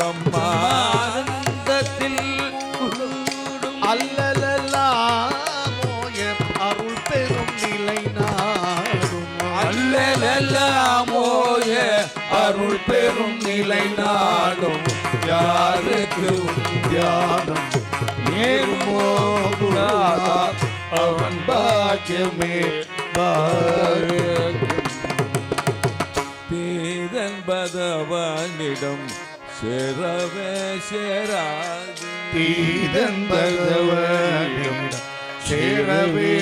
பிரம்மானந்தத்தில் அல்லலல்லாமோய அருள் பெரும் நிலை நாடும் அல்லலல்லாமோய அருள் பெரும் நிலை நாடும் யாருக்கு தியானம் நேருமோ குணாதா அவன் பாக்கியமே பேதன்பதவனிடம் சேரவே சேராது தீதன்பதவனிடம் சேரவே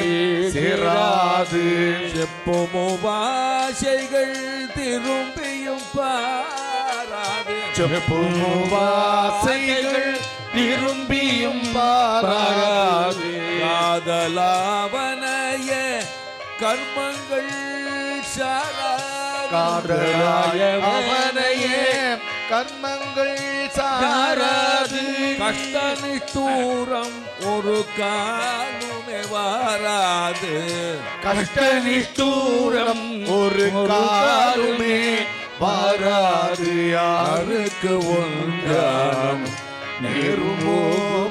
சேராது செப்புமோ பாஷைகள் திரும்பியும் பாராது செப்புமோ வாசைகள் திரும்பியும் பாராது காதலாவனைய கர்மங்கள் காதலாய அவனையே கர்மங்கள் சாராது கஷ்டனி தூரம் ஒரு காலுமே வாராது கஷ்ட நிஷ்டூரம் ஒரு காலுமே வாராது யாருக்கு ஒன்றாம் நேருமோ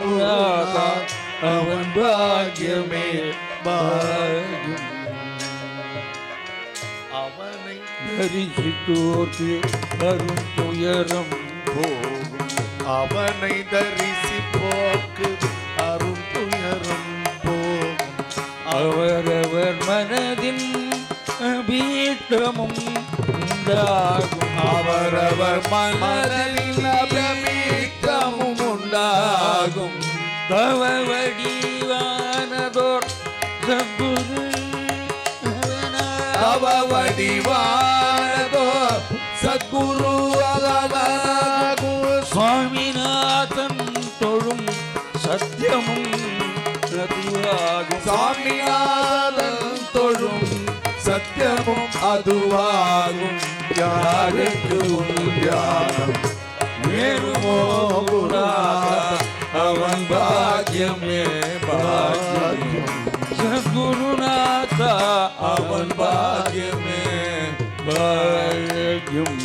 புராதா அவன் பாக்கியமே பாக்கியம் அவனை தரிசித்தோர்க்கு அரும் துயரம் போகும் அவனை தரிசிப்போர்க்கு அரும் துயரம் போகும் அவரவர் மனதின் அபீட்டமும் உண்டாகும் அவரவர் மனதில் அபீட்டமும் உண்டாகும் தவ வடிவானதோர் சத்குரு தவ வடிவானதோ சத்குரு அகமகு சுவாமிநாதன் தொழும் சத்தியமும் அதுவாகும் சாமிநாதன் தொழும் சத்தியமும் அதுவாகும் யாருக்கு தியானம் நேருமோ குணாதா அவன் பாக்கியமே பாக்கியம் சத்குருநாதா அவன் பாக்கியமே பாக்கியம்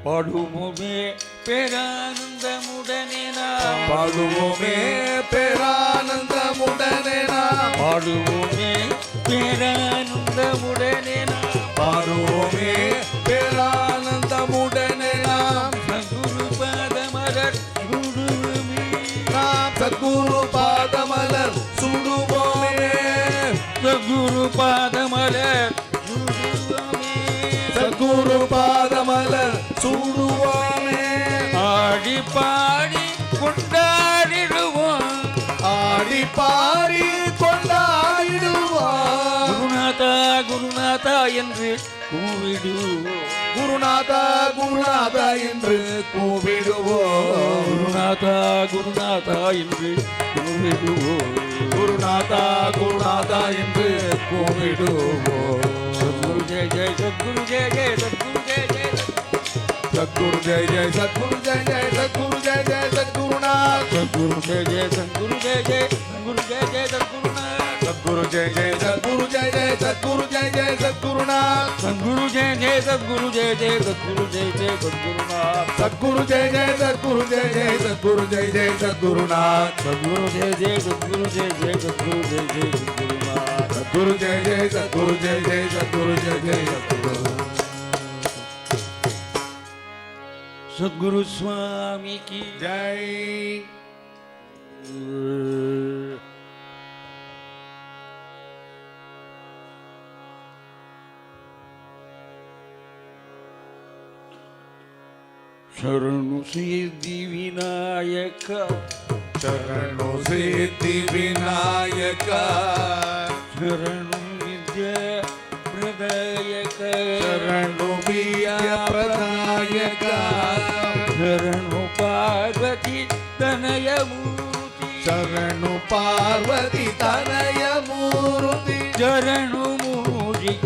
பாடுவோமே பேரானந்தமுடனே நாம் பாடுவோமே பேரானந்தமுடனே நாம் பாடுவோமே பேரானந்தமுடனே நாம் பாடுவோமே பேரானந்தமுடனே நாம் சத்குரு பாதமலர் சுடுவோமே நாம் சத்குரு பாதமலர் சுடுவோமே சத்குரு பாதமலர் சுடுவோமே சத்குரு பாதமலர் சுடுவோமே ஆடி பாடி கொண்டாடிடுவோம் ஆடி பாடி கொண்டாடிடுவோம் குருநாதா குருநாதா என்று கூவிடுவோம் குருநாதா குருநாதா என்று கூவிடுவோம் குருநாதா குருநாதா என்று கூவிடுவோம் குருநாதா குருநாதா என்று கூவிடுவோம் சத்குரு ஜெய ஜெய சத்குரு ஜெய ஜெய சத்குரு ஜெய ஜெய சத்குரு ஜெய ஜெய சத்குரு ஜெய ஜெய சத்குரு ஜெய ஜெய சத்குருநாத் சத்குரு ஜெய ஜெய சத்குரு ஜெய ஜெய சத்குரு ஜெய ஜெய சத்குருநாத் சத்குரு ஜெய ஜெய சத்குரு ஜெய ஜெய சத்குரு ஜெய ஜெய சத்குருநாத் சத்குரு ஜெய ஜெய சத்குரு ஜெய ஜெய சத்குரு ஜெய ஜெய சத்குருநாத் சத்குரு ஜெய ஜெய சத்குரு ஜெய ஜெய சத்குரு ஜெய ஜெய சத்குருநாத் சத்குரு ஜெய ஜெய சத்குரு ஜெய ஜெய சத்குரு ஜெய ஜெய சத்குருநாத் சத்குரு ஜெய ஜெய சத்குரு ஜெய ஜெய சத்குரு ஜெய ஜெய சத்குரு சத்குரு சுவாமி கி ஜெய் ಶರಣು ಸಿದ್ಧಿ ವಿನಾಯಕ ಶರಣು ಸಿದ್ಧಿ ವಿನಾಯಕ ಶರಣು ವಿದ್ಯಾ ಪ್ರದಾಯಕ ಶರಣು ವಿದ್ಯ ಪ್ರದಾಯಕ ಶರಣು ಪಾರ್ವತಿ ತನಯ ಮೂರ್ತಿ ಶರಣು ಪಾರ್ವತಿ ತನಯ ಮೂರ್ತಿ ಶರಣು ಮೂಷಿಕ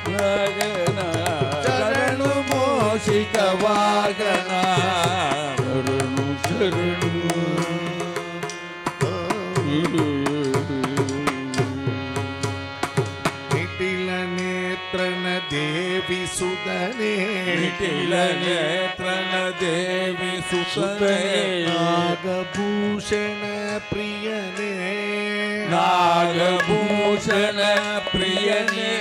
ವಾಗನ ಶರಣು ಮೋಷಿಕ ವಾಗನ ಶರಣು ಶರಣು ನಿಟಿಲ ನೇತ್ರ ಸುತನೆ ನಿಟಿಲ ನೇತ್ರನ ದೇವಿ ಸುತನೆ ನಾಗಭೂಷಣ ಪ್ರಿಯನೇ ನಾಗಭೂಷಣ ಪ್ರಿಯನೇ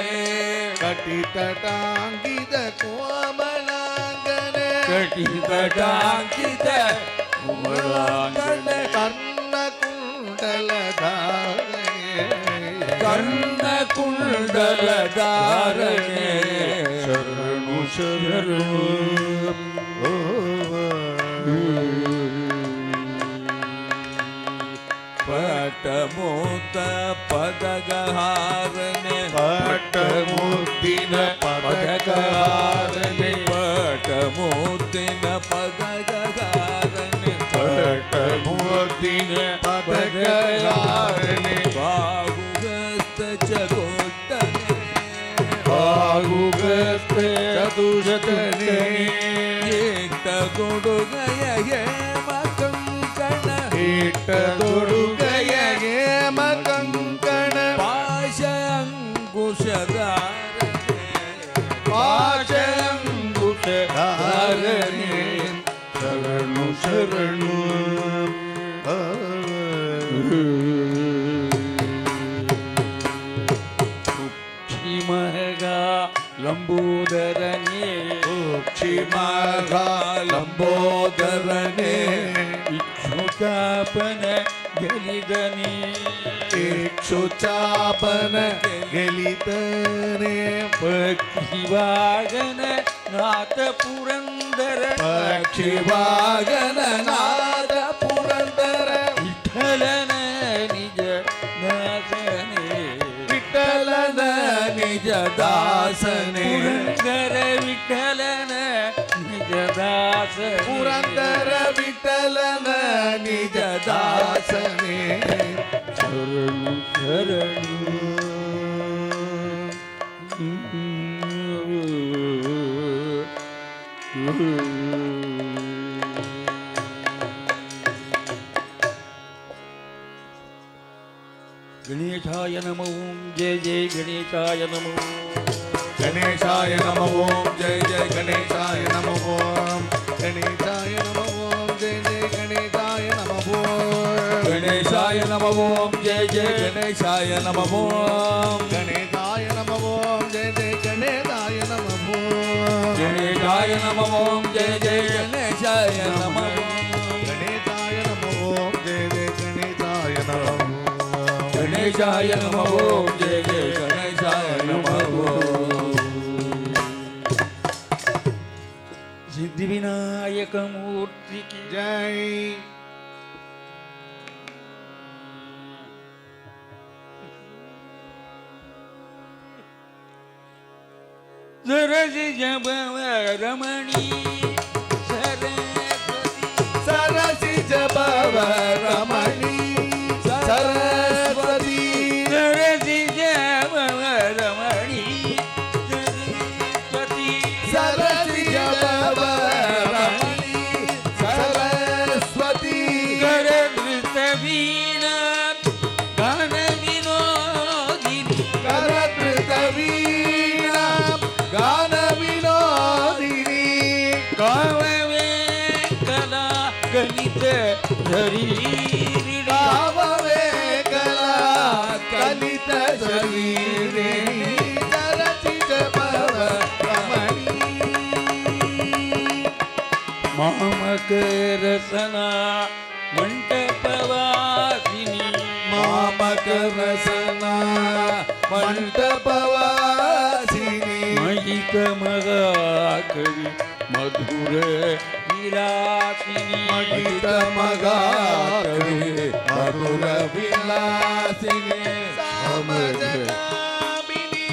ಕಟಿತಟಾಂಗಿದ ಕೋಮಲಾಂಗನೆ ಕಟಿತಟಾಂಕಿತ ಕೋಮಲಾಂಗನೆ ಕರ್ಣಕುಂಡಲಧಾರಣೆ ಶರಣು ಶರಣು ಪಟಮೂತ ಪದಗಹಾರನೆ ಪಟಮುದ್ದಿನ ಪದಗಹಾರನೆ ಪಟಮೂತಿನ ಪದಗಹಾರನೆ ಪಟಮುದ್ದಿನ ಪದಗಹಾರನೆ ಬಾಹುಗಸ್ತ ಚಕೋಟ್ಟನೆ ಬಾಹುಗಸ್ತ ಚತುಷ್ಟನೆ ಏಟ ಕೊಡುಗಯ ಮಕಂಕಣ ಏಟ ತೊಡುಗಯಗೆ ಮಕಂಕಣ ಪಾಶ ಅಂಕುಶಧಾರನೆ ಪಾಶಂಗುಷಧಾರಣೆ ಶರಣು ಶರಣು ಮಹಗ ಲಂಬೋದರನೇ ಕ್ಷಿಮಗ ಲಂಬೋದರನೇ ಇಕ್ಷುತಾಪನ ಗೆಲಿದನಿ ಇಕ್ಷುಚಾಪನ ಗೆಲಿತನೆ ಪಕ್ಷಿವಾಗನ ನಾಥ ಪುರಂದರ ಪಕ್ಷಿವಾಗನ ನಾದ ಪುರಂದರ ವಿಠಲನ ನಿಜ ದಾಸನೇ ವಿಠಲನ ನಿಜ ದಾಸನೆ ಪುರಂದರ ವಿಠಲನ ನಿಜ ದಾಸ ಪುರಂದರ ವಿಠಲನ ನಿಜ ದಾಸನೆ ಶರಣು ಶರಣು ಗಣೇಶಾಯ ನಮೋ ಜಯ ಜಯ ಗಣೇಶಾಯ ನಮೋ ಗಣೇಶಾಯ ನಮೋ ಓಂ ಜಯ ಜಯ ಗಣೇಶಾಯ ನಮೋ ಓಂ ಗಣೇಶಾಯ ನಮೋ ಓಂ ಜಯ ಜಯ ಗಣೇಶಾಯ ನಮೋ ಓಂ ಗಣೇಶಾಯ ನಮೋ ಓಂ ಜಯ ಜಯ ಗಣೇಶಾಯ ನಮೋ ಓಂ ಗಣೇಶಾಯ ನಮೋ ಓಂ ಜಯ ಜಯ ಗಣೇಶಾಯ ನಮೋ ಓಂ ಗಣೇಶಾಯ ನಮೋ ಓಂ ಜಯ ಜಯ ಗಣೇಶಾಯ ನಮೋ ಗಣೇಶಾಯ ನಮೋ ಓಂ ಜಯ ಜಯ ಗಣೇಶಾಯ ನಮೋ ಗಣೇಶಾಯ ನಮೋ ಓಂ ಜಯ ಜಯ ಗಣೇಶಾಯ ನಮೋ ಸಿದ್ಧಿವಿನಾಯಕ ಮೂರ್ತಿಗೆ ಜೈ ಸರಸಿ ಜಬವ ರಮಣಿ ಸರಸಿ ಜಬವ ರಮಣಿ ಸರಸ್ವತಿ ಸರಸಿ ಜಬವ ರಮಣಿ ಸರಸ್ವತಿ ಸರಸಿ ಜಬವ ರಮಣಿ ಸರಸ್ವತಿ ಕರದೃತ ವೀಣಾ ಗಾನ ವಿನೋದಿನಿ ಕರದೃತ ವೀಣಾ ಗಾನ ವಿನೋದಿನಿ ಕಾವವೇ ಕಲಾ ಗಣಿತ ಶರೀರಿ ಕಾವವೇ ಕಲಾ ಕಲಿತ ಶರೀರಿ ಸರಸಿ ಜಬವ ರಮಣಿ ಮಾಮಕ ರಸನ ಮಂಟಪವಾಸಿನಿ ಮಾಮಕ ರಸನ ಮಂಟಪವಾಸಿನಿ ಮಹಿತ ಮಗಾಕವಿ ಮಧುರ ವಿಲಾಸಿನಿ ಮಹಿತ ಮಗಾಕವಿ ಮಧುರ ವಿಲಾಸಿನಿ ಸಮಜಗಾಮಿನಿ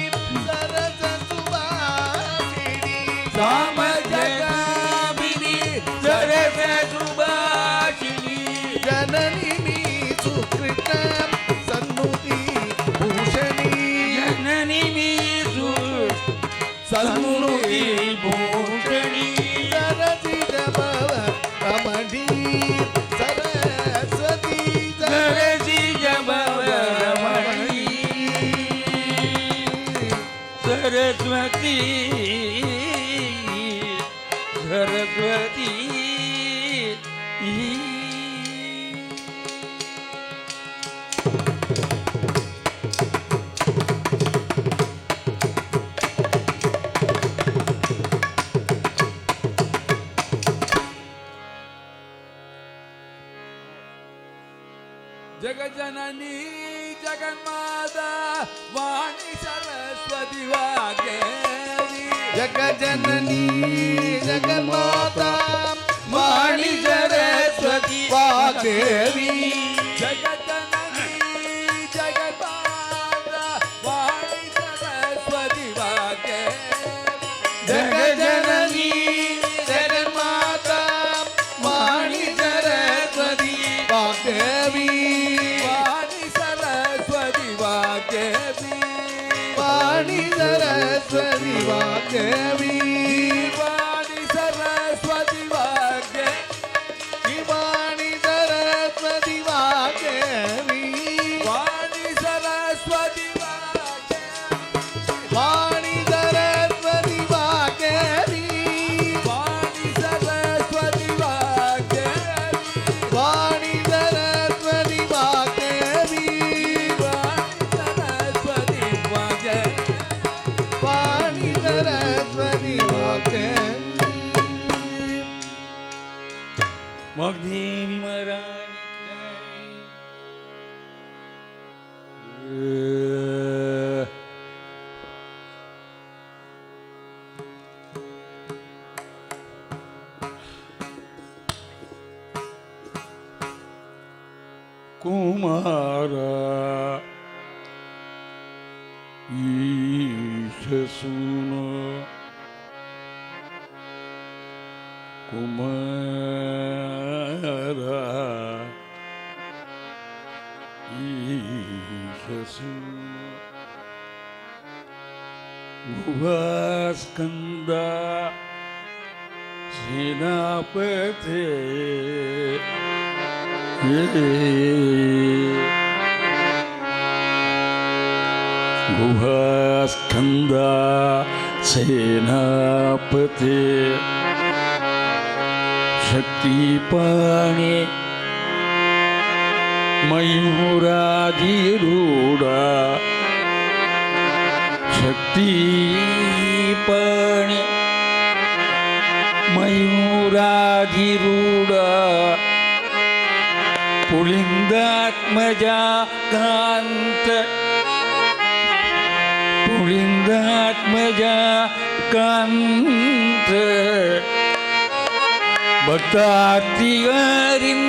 ಸರಸ ಸುಭಾಷಿಣಿ ಸಾಮಜಗಾಮಿನಿ ಸರಸ ಸುಭಾಷಿಣಿ ಜನನಿ ಸುಕೃತ ಸನ್ನುತಿ ಭೂಷಣಿ ಜನನಿ ಮೀಸು ಸನ್ನುತಿ ಭೂಷಣಿ ಸರಸಿ ಜಬವ ರಮಣಿ ಸರಸ್ವತಿ ಸರಸಿ ಜಬವ ರಮಣಿ ಸರಸ್ವತಿ जगजननी जगन्माता वाणी सरस्वती वाग्देवी जगजननी जगन्माता वाणी सरस्वती वाग्देवी जगजननी जगन्माता वाणी सरस्वती वाग्देवी जगजननी जगन्माता वाणी सरस्वती वाग्देवी वाणी सरस्वती वाग्देवी वाणी सरस्वती वाग्देवी वाणी सरस्वती वाग्देवी वाणी सरस्वती वाग्देवी वाणी सरस्वती वाग्देवी वाणी सरस्वती वाग्देवी वाणी सरस्वती वाग्देवी वाणी सरस्वती वाग्देवी वाणी सरस्वती वाग्देवी वाग्देवी महारानी कुमारा ईश सुनो कुमारा ईश सुनो भुवास्कंदा सेनापते गुहास्कंदा सेनापते शक्तिपाणे मयूराधिरूढा शक्तिपाणे मयूराधिरूढा पुलिंदात्मजा कांत पुलिंदात्मजा कांत भक्तार्तिहरिन्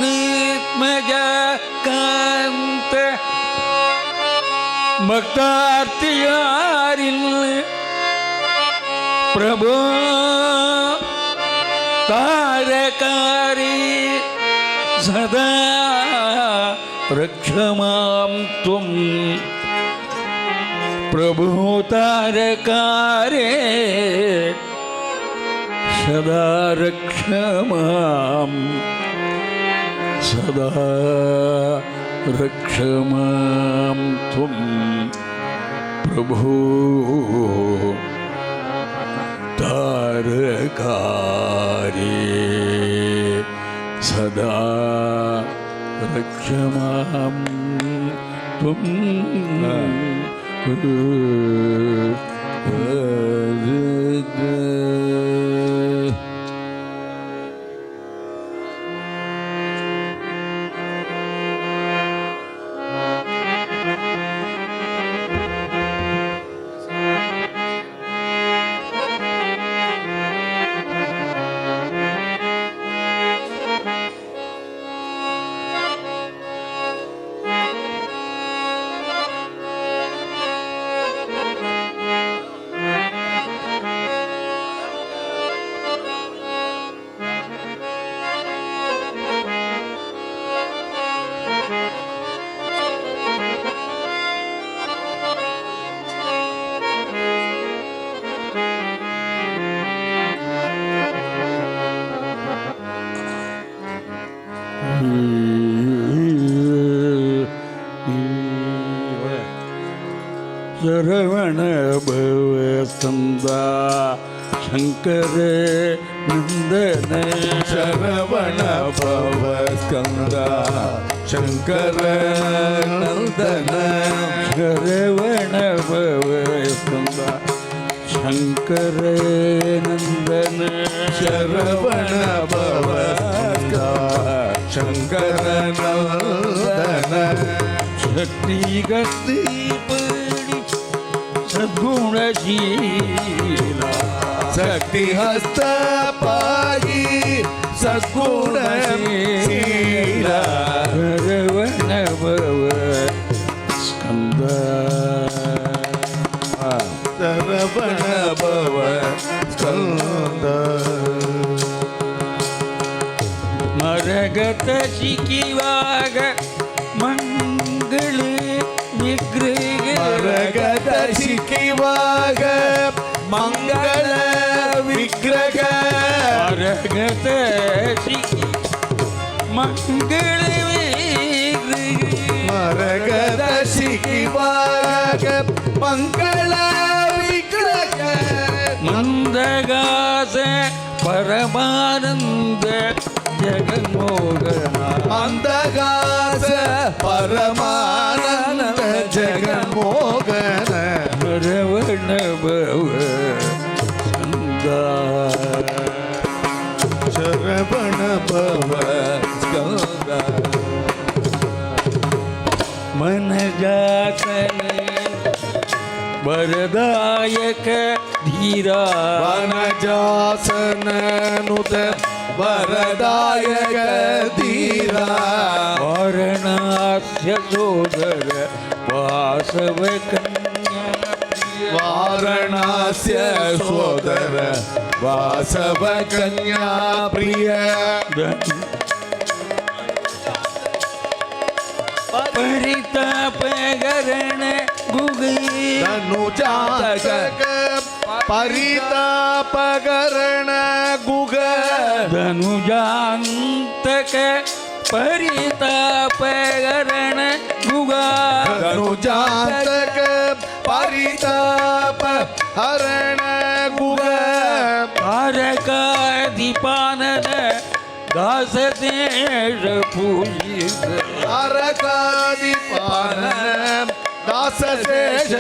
पुलिंदात्मजा कांत भक्तार्तिहरिन् प्रभो तारकारी सदा रक्ष मां त्वं प्रभो तारकारे सदा रक्ष मां सदा रक्ष मां त्वं प्रभो तारकारे सदा रक्ष मां त्वं शरवण भव संदा शंकर नंदन शरवण भव स्कंदा शंकर नंदन शरवण भव संदा ಶಂಕರ ನಂದನ ಶರವಣ ಭವ ಶಂಕರ ನಂದನ ಶಕ್ತಿ ಗತಿ ಪಡಿ ಸದ್ಗುಣಶೀಲ ಶಕ್ತಿ ಹಸ್ತ ಪಾಗಿ ಸದ್ಗುಣಶೀಲ ಶರವಣ ಭವ ಸ್ಕಂದ ಶರವಣ ಭವ ಸ್ಕಂದ ಮರಗತ ಸಿಕ್ಕಿವಾಗ ಮಂಗಳ ವಿಗ್ರಹ ಮರಗತ ಸಿಕ್ಕಿವಾಗ ಮಂಗಳ ವಿಗ್ರಹ ಮರಗತ ಸಿಕ್ಕಿ ಮಂಗಳ ವಿಗ್ರಹ ಮರಗದ ಸಿಕ್ಕಿವಾಗ ಮಂಗಳ ವಿಗ್ರಹ ಮಂದಗಾಸ ಪರಮಾನಂದ ಜಗನ್ಮೋಹನ ಮಂದಗಾಸ ಪರಮಾನಂದ ಜಗನ್ಮೋಹನ ರವಣ ಭವ ಸ್ಕಂದ ಶರವಣ ಭವ ಸ್ಕಂದ मनजासन वरदायक धीरा ವನಜಾಸನ ನುತ ವರದಾಯಕ ಧೀರ वारणास्य सोदर वासव कन्या ವಾರಣಾಸ್ಯ ಸೋದರ ವಾಸವ ಕನ್ಯಾ ಪ್ರಿಯ परितापगरण गुगे ಧನುಜಾತಕ ಪರಿತಾಪಗರಣ ಗುಗ धनुजान्तक परितापगरण गुगा ಧನುಜಾತಕ ಪರಿತಾಪ ಹರಣ ಗುಗ तारकाधिपानन दासदेश पूजित ತಾರಕಾದಿಪಾನ ದಾಸಶೇಷ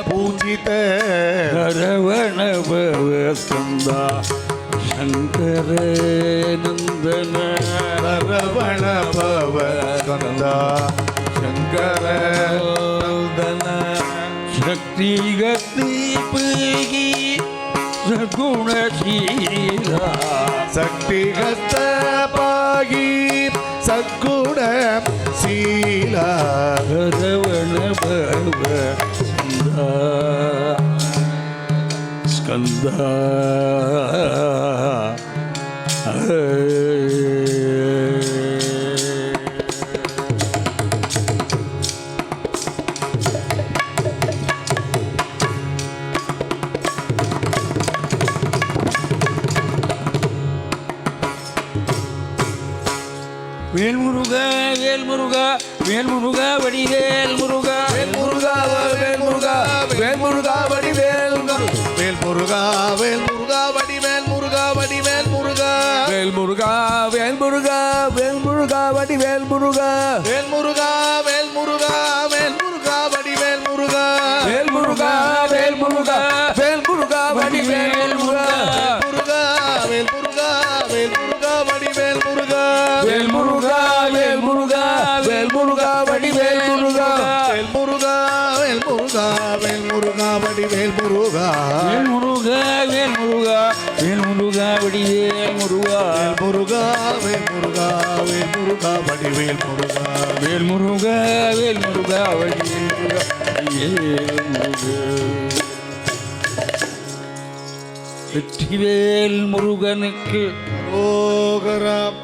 ಪೂಜಿತ रवण भव स्कंद शंकर नंदन ರವಣ ಭವ ಸ್ಕಂದ ಶಂಕರ ನಂದನ शक्ति गति पगी सगुणशील ಶಕ್ತಿಗತ ಪಾಗಿ ಸದ್ಗುಣ ಶೀಲ रवण भव स्कंद வேல் முருகா வேல் முருகா வேல் முருகா வடிவேல் முருகா வேல் முருகா வேல் முருகா வேல் முருகா வடிவேல் வேல் முருகா வேல் முருகா வடிவேல் முருகா வடிவேல் முருகா வேல் முருகா வேல் முருகா வேல் முருகா வடிவேல் முருகா வேல் முருகா வேல் முருகா வேல் முருகா வடிவேல் முருகா வேல் முருகா வேல் முருகா வேல் முருகா வடிவேல் முருகா முருகா வேல் முருகா வேல் முருகா வடிவேல் முருகா வேல் முருகா வேல் முருகா வேல் முருகா வடிவேல் முருகா வேல் முருகா வேல் முருகா வேல் முருகா வடிவேல் முருகா வேல் முருகா வேல் முருகா வேல் முருகா வடிவேல் முருகா முருகா வேல் முருகா வேல் முருகா வடிவேல் முருகா வேல் முருகா வேல் முருகா வடிவேல் முருகா வேல் முருகா வெற்றிவேல் முருகனுக்கு ஓகரம்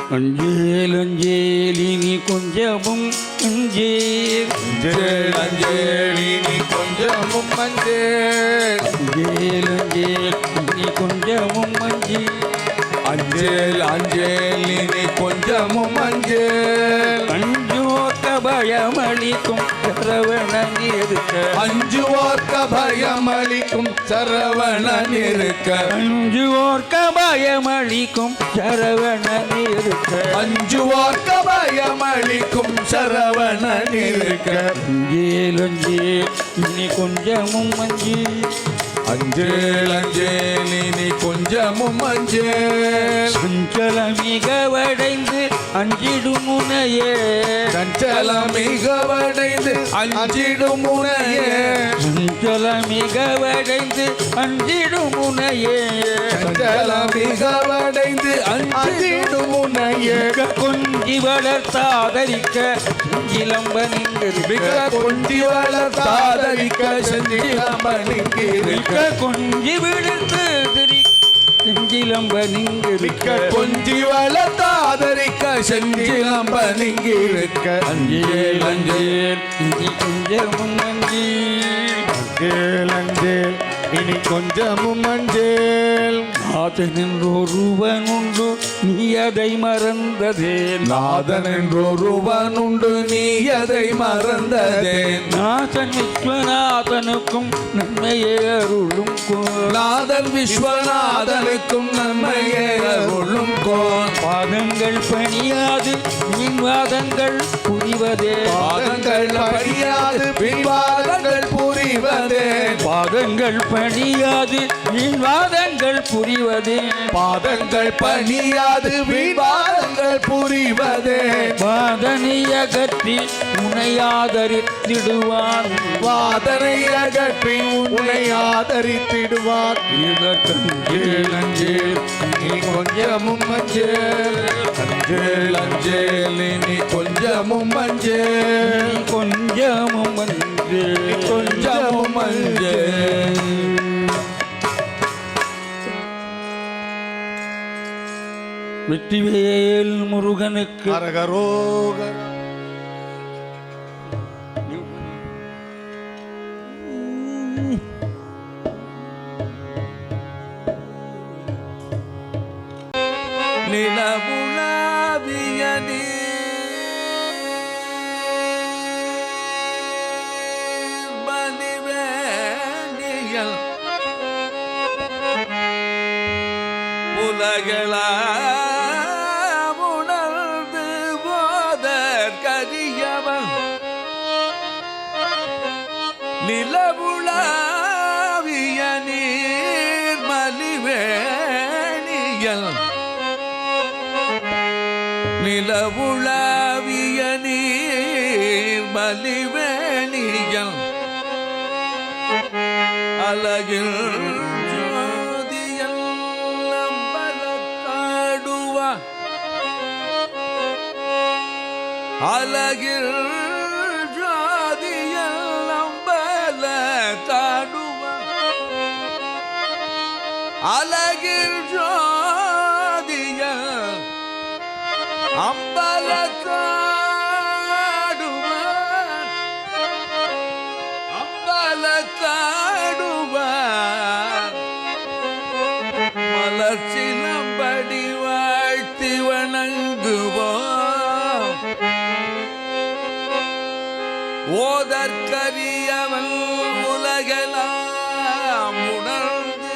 அஞ்சேல் அஞ்சேல் இனி கொஞ்சமும் அஞ்சேல் அஞ்சேல் அஞ்சேல் இனி கொஞ்சமும் அஞ்சேல் அஞ்சேல் அஞ்சேல் இனி கொஞ்சமும் அஞ்சேல் அஞ்சேல் அஞ்சேல் இனி கொஞ்சமும் அஞ்சேல் அஞ்சோர்க்க பயமளிக்கும் சரவணன் இருக்க அஞ்சுவோர்க்க பயமளிக்கும் சரவணன் இருக்க அஞ்சுவோர்க்க பயமளிக்கும் சரவணன் இருக்க அஞ்சுவோர்க்க பயமளிக்கும் சரவணன் இருக்க அஞ்சேல் அஞ்சேல் இனி கொஞ்சமும் அஞ்சேல் அஞ்சேல் அஞ்சேல் இனி கொஞ்சமும் அஞ்சேல் சஞ்சலமிக வடைந்து அஞ்சிடும் முனையே சஞ்சலமிக வடைந்து அஞ்சிடும் முனையே சஞ்சலமிக வடைந்து அஞ்சிடும் முனையே சஞ்சலமிக வடைந்து அஞ்சிடும் முனையே கொஞ்சி வளர்த்தாதரிக்க இளம்ப நின்றிருக்க கொஞ்சி வளர்த்தாதரிக்க செஞ்சிலம்ப நிற்கிருக்க கொஞ்சி விழுத்து செஞ்சிலம்ப நின்றிருக்க கொஞ்சி வளர்த்தாதரிக்க செஞ்சிலம்ப நிற்கிருக்க அஞ்சேல் அஞ்சேல் இனி கொஞ்சமும் அஞ்சேல் அஞ்சேல் அஞ்சேல் இனி கொஞ்சமும் அஞ்சேல் நாதன் என்றொருவன் உண்டு நீ அதை மறந்ததேன் நாதன் என்றொருவனுண்டு நீ அதை மறந்ததேன் நாதன் விஸ்வநாதனுக்கும் நன்மையே அருளும் நாதன் விஸ்வநாதனுக்கும் நன்மையே அருளும் கோன் பாதங்கள் பணியாது மீன்வாதங்கள் புரிவதே பாதங்கள் பணியாது பின்வாதங்கள் புரிவதே பாதங்கள் பணியாது மீன்வாதங்கள் புரிவதே பாதங்கள் பணியாது விவாதங்கள் புரிவதே வாதனை அகற்றி உன்னை ஆதரித்திடுவான் வாதனை அகற்றி உன்னை ஆதரித்திடுவார் இதற்கஞ்சேல் அஞ்சேல் இனி கொஞ்சமும் அஞ்சேல் அஞ்சேல் அஞ்சேல் இனி கொஞ்சமும் அஞ்சேல் கொஞ்சமும் அஞ்சேல் கொஞ்சமும் அஞ்சேல் வெற்றிவேல் முருகனுக்கு அரகரோகர நிலவுலாவிய பலிவேணியல் உலகளா உணர்ந்து போதற் கரியவன் நிலவுலாவிய நீர் மலிவேணியல் நிலவுலாவிய நீர் மலிவேணியல் அழகில் ஜோதியல் அம்பலத்தாடுவ அழகில் ஜோதியல் அம்பலத்தாடுவ அழகில் ஜோதியல் அம்பலத்தாடுவான் அம்பலத்தாடுவான் மலர்ச்சிலம்படி வாழ்த்தி வணங்குவோம் ஓதற்கரியவன் உலகெல்லாம் உணர்ந்து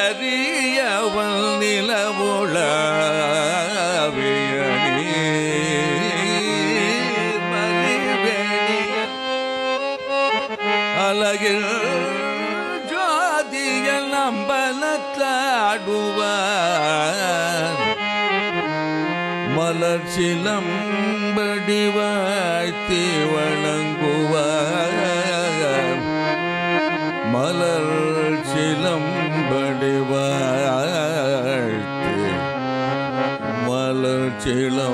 ஓதற்கரியவன் நிலவுலாவிய நீர் மலிவேணிய அழகில் ஜோதியல் அம்பலத்தாடுவான் மலர் சிலம்படி வாழ்த்தி வணங்குவார் மலர் சிலம்படி வாழ்த்தி மலர் சிலம்படி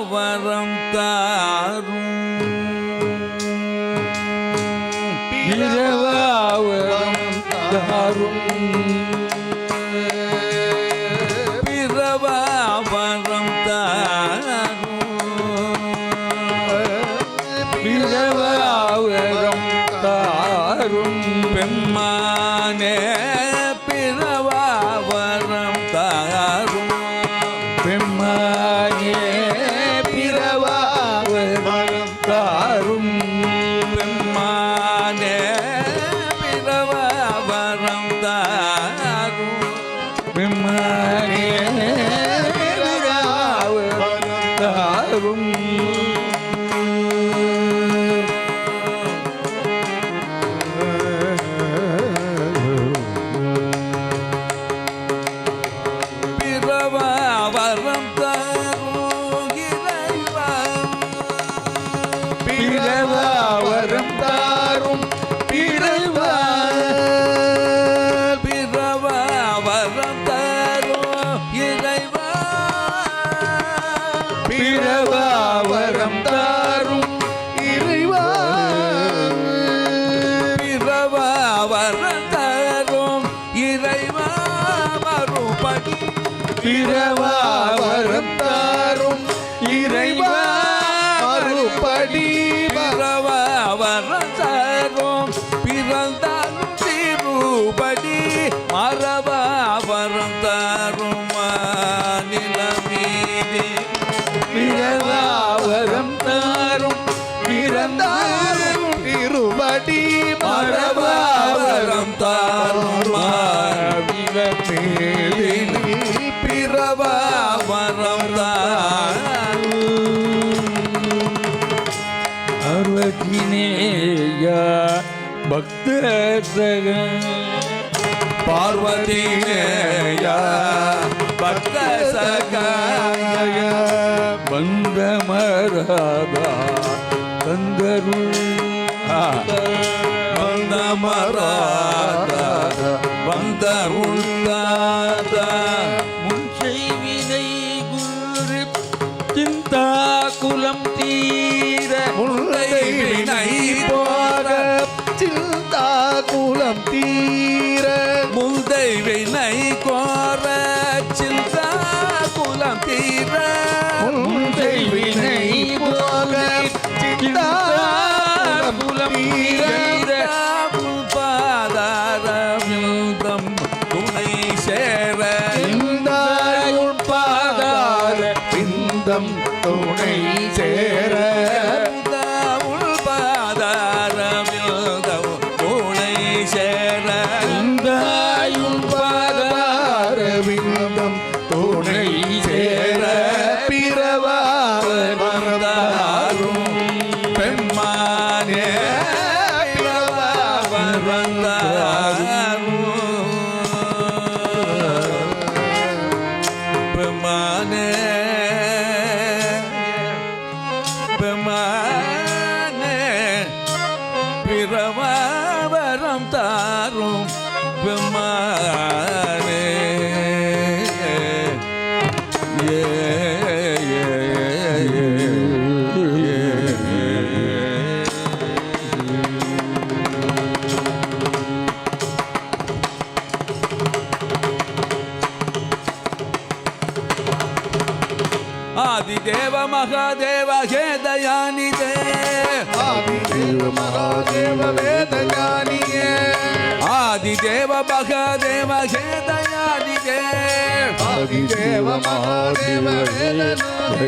வரம் தாரும் பிறவாவரம் தாரும் பிறவாவரம் தாரும் பிறவாவரம் தாரும் பெம்மானே பிறவாவரம் தாரும் பெம்மானே பிறவாவரம் தாரும் பெம்மானே பிறவாவரம் தாரும் பெம்மானே பிறவாவரம் தாரும் பிறவாவரம் தாரும் இறைவா பிறவாவரம் தாரும் பிறவா பிறவாவரம் தாரும் இறைவா பிறவாவரம் தாரும் இறைவா பிறவாவரம் தாரும் இறைவா மறுபடி பிறவாவரம் தாரும் இறைவா மறுபடி பிறவாவரம் தாரும் பிறந்தாலும் திருபடி மரபாவரம் தாரும் நிலமீதி பிறவாவரம் தாரும் பிறந்தாரும் திருவடி மரபாவரம் தாரும் பிறவாவரம் தாரும் பார்வதினேய பக்த சக பார்வதினேய பக்த சகாய பந்தமராதா தந்தருள் பந்தமராதா வந்தருள் தாதா முன்செய்வினை குரு சிந்தா குலம் தீர முல்லை வினை போர சிந்தா குலம் தீர முல்லை வினை கோர சிந்தா குலம் தீர முல்லை வினை போர சிந்தா குலம் தீர பாதாரமிழ்தம் துணை சேர இந்தாயுள் பாதார பிந்தம் துணை சேர உள் பாதாரமிழ்தம் துணை சேர இந்தாயுள் பாதார பிந்தம் துணை சேர பிறவாவரம் தாரும் பெம்மானே பிறவாவரம் தாரும் பெம்மானே பெம்மானே பிறவாவரம் தாரும் பெம்மானே ஆதிதேவ மகாதேவ ஹே தயாநிதே ஆதிதேவ மகாதேவ வேத ஞானியே ஆதிதேவ மகாதேவ ஹே தயாநிதே ஆதிதேவ மகாதேவ வேத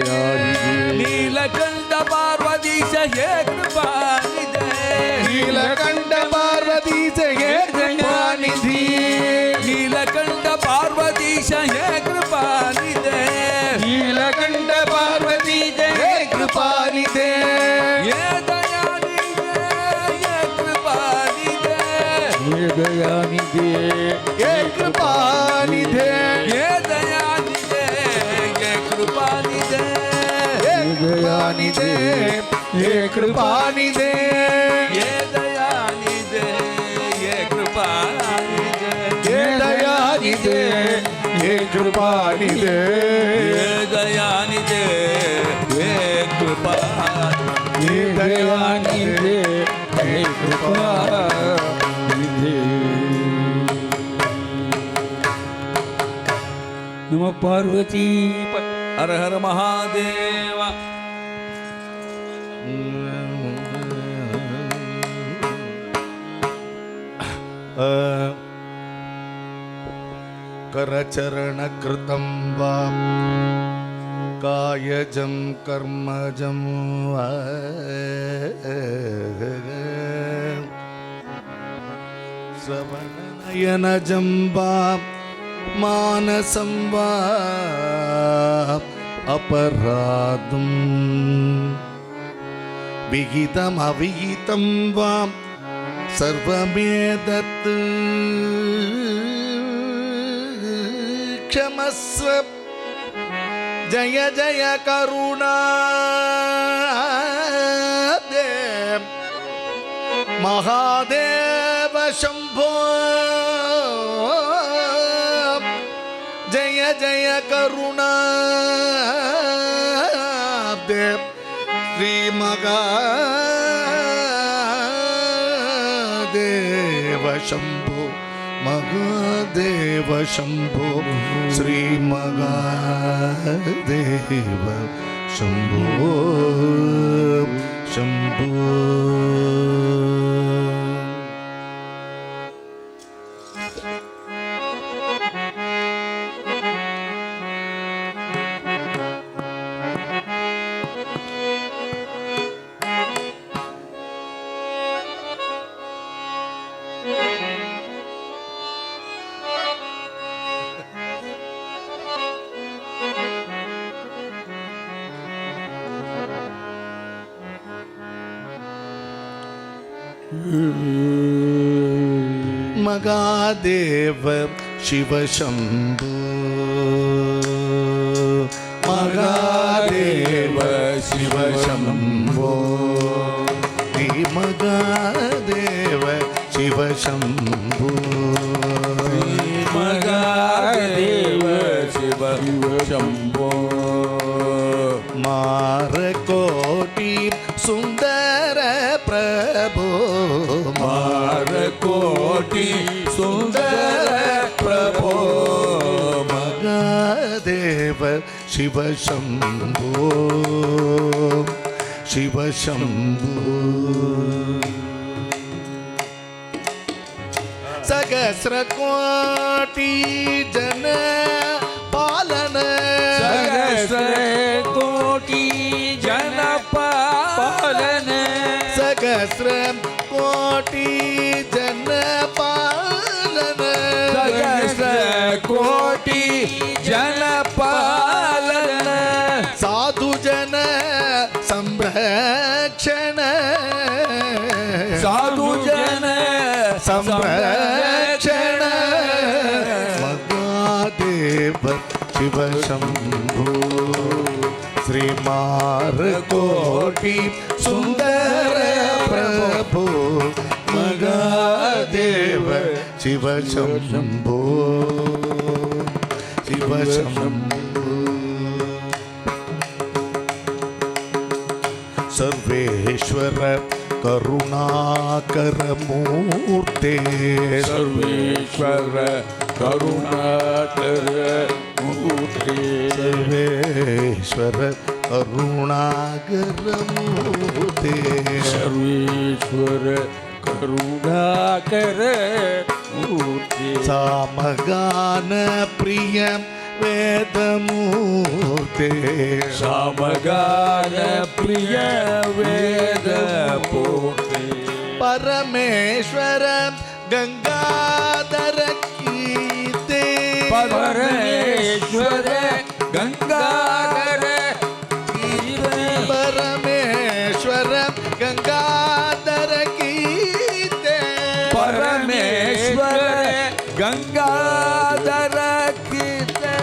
ஞானியே நீலகண்ட பார்வதீச ஹே கிருபாநிதே நீலகண்ட பார்வதீச ஹே தயாநிதி நீலகண்ட பார்வதீச ஹே கிருபாநிதே நீலகண்ட பார்வதீச ஹே கிருபாநிதே ஹே தயாநிதே ஹே கிருபாநிதே ஹே தயாநிதே ஹே கிருபாநிதே ஹே தயாநிதே ஹே கிருபாநிதே ஹே தயாநிதே ஹே கிருபாநிதே ஹே தயாநிதே ஹே கிருபாநிதே ஹே தயாநிதே ஹே கிருபாநிதே ஹே தயாநிதே ஹே कृपा दयानिधे हे कृपा निधे नमः पार्वती हर हर महादेव करचरणकृतं वा कायजं कर्मजं वा श्रवणनयनजं वा मानसं वा अपराधं विहितमविहितं वा सर्वमेतत् क्षमस्व जय जय करुणा महादेव शंभो जय जय करुणा श्री महादेव शंभो महादेव शंभो श्री महादेव शंभो शंभो महादेव शिव शंभो महादेव शिव शंभो महादेव शिव शंभो महादेव शिव शंभो मारकोटि सुंदर प्रभो मारकोटि सुंदर प्रभो महादेव शिव शंभो शिव शंभो सहस्र कोटि जन पालन सहस्र कोटि जन पालन सहस्र कोटि जन पालन सहस्र कोटि जन पालन साधु जन संरक्षण साधु जन संरक्षण महादेव शिव शंभो श्री मारकोटि सुंदर प्रभो महादेव शिव शंभो शिव शंभो सर्वेश्वर करुणाकर मूर्ते सर्वेश्वर करुणाकर मूर्ते सर्वेश्वर करुणाकर मूर्ते सर्वेश्वर करुणाकर मूर्ते सामगान प्रिय वेदमूर्ते सामगान प्रिय वेदमूर्ते परमेश्वर गंगाधर कीर्ते परमेश्वर गंगाधर परमेश्वर गंगाधर कीर्ते परमेश्वर गंगाधर कीर्ते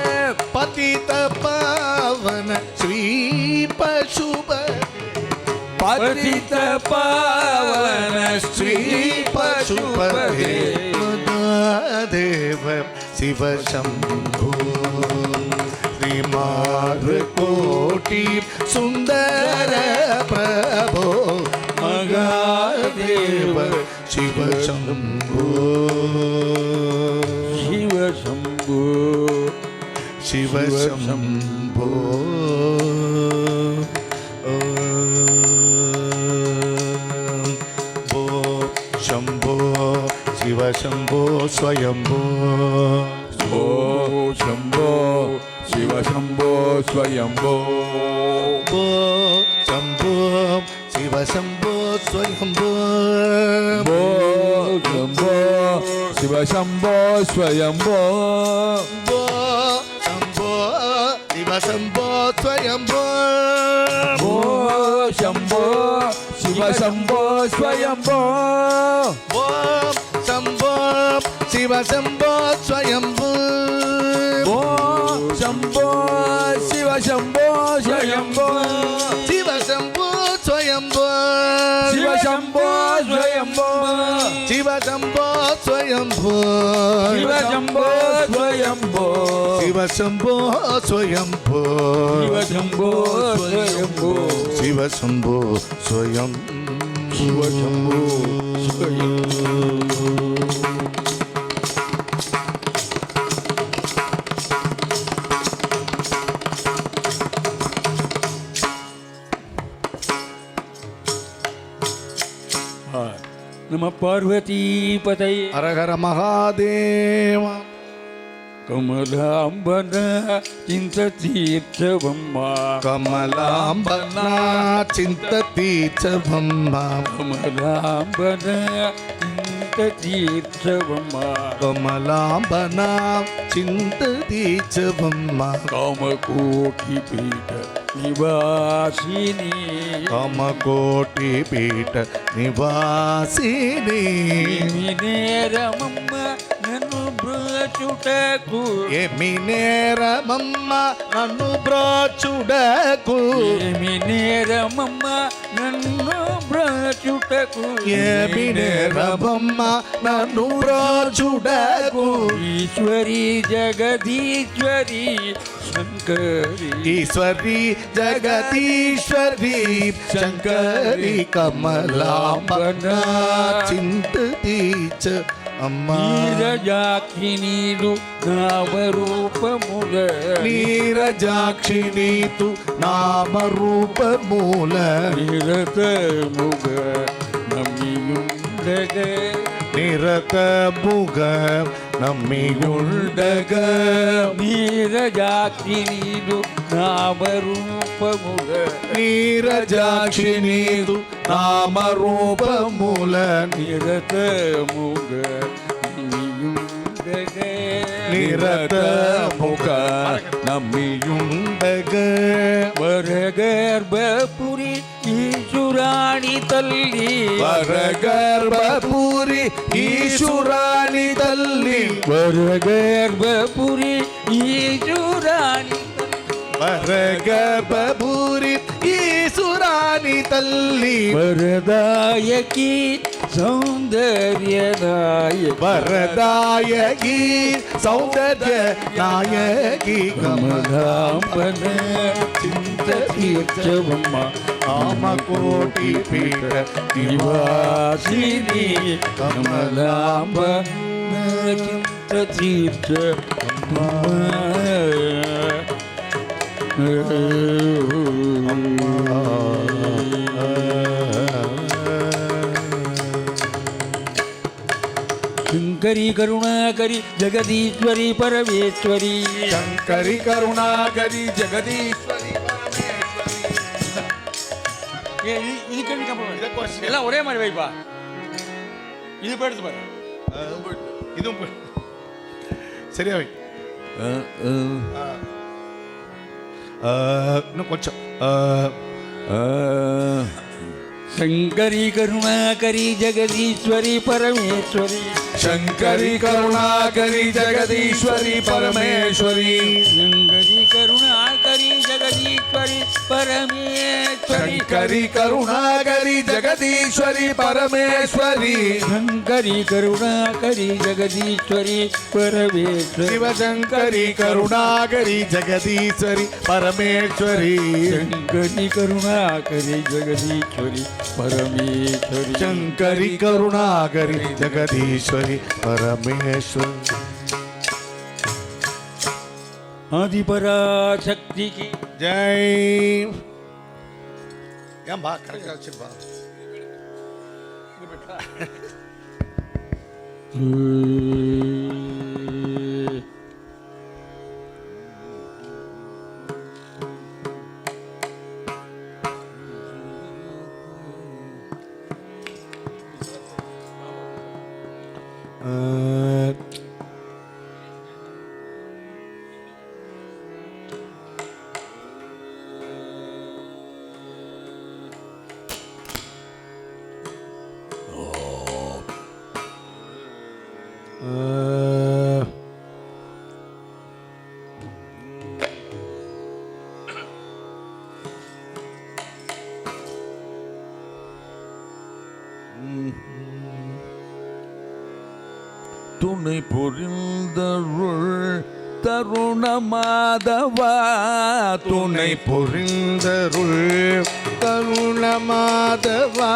पतित पावन श्री पशुपति पतित पावन श्री पशुपते महादेव शिव शंभो श्री मारकोटि कोटि सुंदर प्रभो महादेव शिव शंभो शिव शंभो शिव शंभो शंभो शिव शंभो स्वयंभो ओ शंभो शिव शंभो स्वयंभो शंभो शिव शंभो स्वयंभो ओ शंभो शिव शंभो स्वयंभो शंभो शिव शंभो स्वयंभो ओ शंभो शिव शंभो स्वयंभो शंभो शिव शंभो स्वयंभो ओ शंभो शिव शंभो स्वयंभो शिव शंभो स्वयंभो शिव शंभो स्वयंभो शिव शंभो स्वयंभो शिव शंभो स्वयंभो शिव शंभो स्वयंभो शिव शंभो स्वयं शिव शंभो स्वयं शिव शंभो नम पार्वती पतये हर हर महादेव कमलांबन चिंततीर्थवम्मा कमलांबना चिंततीच भम्मा कमलांबन चिंततीर्थवम्मा कमलांबना चिंततीच भम्मा कामकोटिपीठ निवासिनी कामकोटिपीठ निवासिनी నేరమమ్మ నన్ను బ్రోచుటకు ఏమి నేరమమ్మ నన్ను బ్రోచుడకు ఏమి నేరమమ్మ నన్ను బ్రోచుటకు ఏమి నేరమమ్మ నన్ను బ్రోచుడకు ఈశ్వరి జగదీశ్వరి శంకరి ఈశ్వరి జగదీశ్వరి శంకరి కమలాంబన చింతతీచ అమ్మా నీరజాక్షి నీరు నామరూపముల నీరజాక్షి నీతు నామరూపమూల నిరతముగ నమ్మియుండగ నిరతముగ నమ్మియుండగ నీరజాక్షి నీరు నామరూపముల నీరజాక్షి నీతు నామరూపమూల నిరతముగ నమ్మియుండగ నిరతముగ నమ్మియుండగ వరగర్భపురి ఈశ్వరాణి తల్లి వరగర్భపురి ఈశ్వరాని తల్లి వరగర్భపురి ఈశ్వరాణి వరగర్భపురి ఈశ్వరాని తల్లి వరదాయకి సౌందర్యదాయ వరదాయకి సౌందర్య నాయకి కమలాంబన చింతతీర్థవమ్మ కామకోటి పీఠ నివాసిని కమలాంబన చింతతీర్థవమ్మ शंकरी करुणाकरी जगदीश्वरी परमेश्वरी शंकरी करुणाकरी जगदीश्वरी எல்லாம் ஒரே மாதிரி வைப்பா இது போயிடுது பாரு இதுவும் சரியா வை இன்னும் கொஞ்சம் शंकरी करुणाकरी जगदीश्वरी परमेश्वरी शंकरी करुणाकरी जगदीश्वरी परमेश्वरी शंकरी करुणाकरी जगदीश्वरी பரமேஸ்வரி शंकरी करुणाकरी जगदीश्वरी परमेश्वरी शंकरी करुणाकरी जगदीश्वरी परमेश्वरी शिवशंकरी करुणाकरी जगदीश्वरी परमेश्वरी शंकरी करुणाकरी जगदीश्वरी परमेश्वरी शंकरी करुणाकरी जगदीश्वरी परमेश्वरी आदिपराशक्ति की जय ஏன் பா கரெக்டாக வச்சிருப்பா துணை புரிந்தருள் தருண மாதவா துணை புரிந்தருள் கருண மாதவா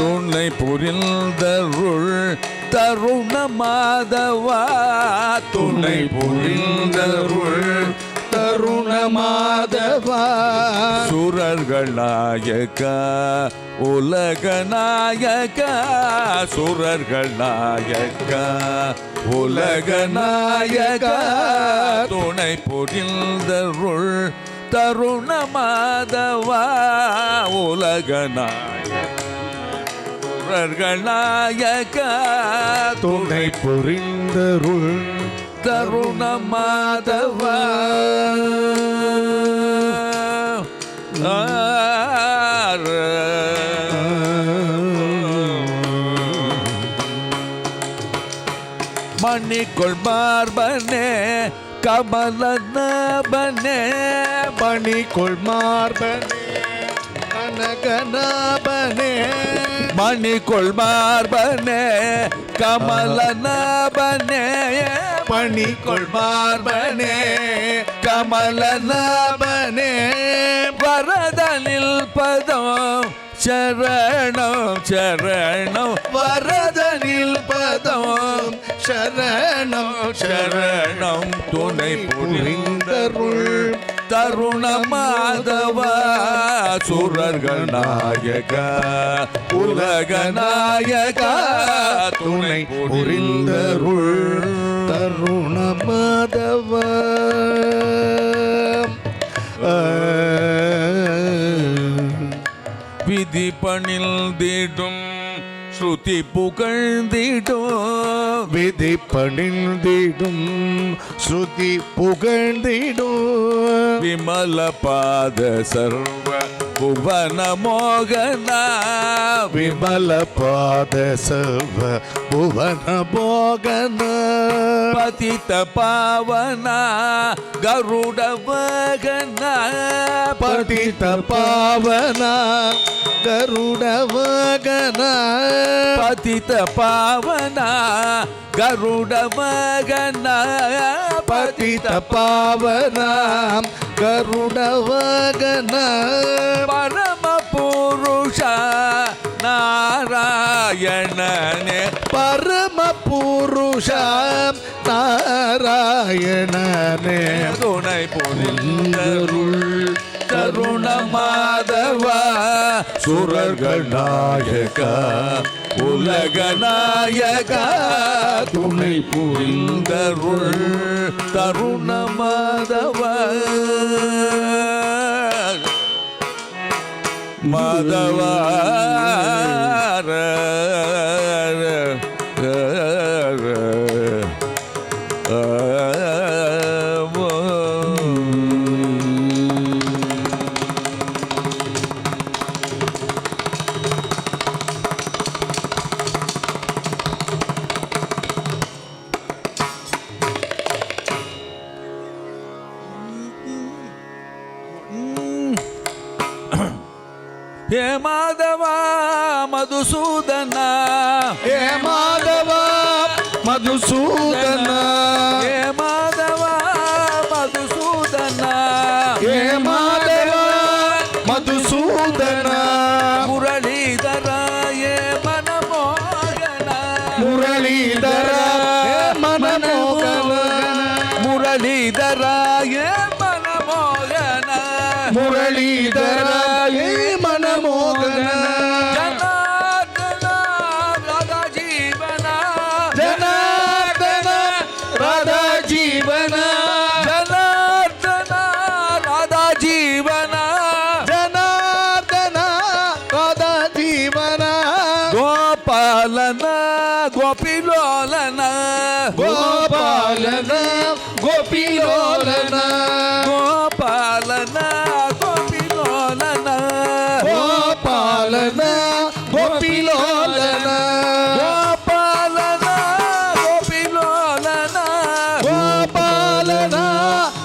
துணை புரிந்தருள் தருண மாதவா துணை புரிந்தருள் தருண மாதவா சுரர்களாயக உலகநாயக சுரர்களாயக உலகநாயக துணை புரிந்தருள் தருண மாதவா உலகநாயக சுரர்களாயக துணை புரிந்தருள் தருண மாதவா மணிக்குள் மார்பனே கமலநாபனே மணிக்குள் மார்பனே கனகநாபனே மணிக்குள் மார்பனே கமலநாபனே மணிக்குள் மார்பனே கமலநாபனே வரதனில் பதம் சரணம் சரணம் வரதனில் பதம் சரணம் சரணம் துணை புரிந்தருள் தருண மாதவா சுரர்கள் நாயக உலக நாயக துணை புரிந்தருள் தருண மாதவா விதி பணிந்திடும் ஸ்ருதி புகழ்ந்திடும் விதி பணிந்திடும் ஸ்ருதி புகழ்ந்திடும் விமல பாத சர்வ புவன மோகனா விமல பாத சர்வ புவன போகன பதித பாவனா கருட வகனா பதித பாவன கருட வகன பதித பாவனா கருட வகனா பதித பாவன கருட வகன பரம புருஷ நாராயணனே பரம புருஷ நாராயணனே துணை புரிந்தருள் தருண மாதவா சுரர்கள் நாயக உலக நாயக துணை புரிந்தருள் தருண மாதவா மாதவா ಹೇ ಮಾಧವ ಮಧುಸೂದನ ಹೇ ಮಾಧವ ಮಧುಸೂದನ ಹೇ ಮಾಧವ ಮಧುಸೂದನ ಹೇ ಮಾಧವ ಮಧುಸೂದನ ಮುರಳೀಧರ ಹೇ ಮನಮೋಹನ ಮುರಳೀಧರ ಹೇ ಮನಮೋಹನ ಮುರಳೀಧರ ಹೇ ಮನಮೋಹನ ಮುರಳೀಧರ ಹೇ ಮನಮೋಹನ ಜನಾರ್ದನ ರಾಧಾ ಜೀವನ ಜನಾರ್ದನ ರಾಧಾ ಜೀವನ ಜನಾರ್ದನ ರಾಧಾ ಜೀವನ ಜನಾರ್ದನ ರಾಧಾ ಜೀವನ ಗೋಪಾಲನ ಗೋಪಿಲೋಲನ ಗೋಪಾಲನ ಗೋಪಿಲೋಲನ ಗೋಪಾಲನ ಗೋಪಿಲೋಲನ ಗೋಪಾಲನ ಗೋಪಿಲೋಲನ ಗೋಪಾಲನ ಗೋಪಿಲೋಲನ ಗೋಪಾಲನ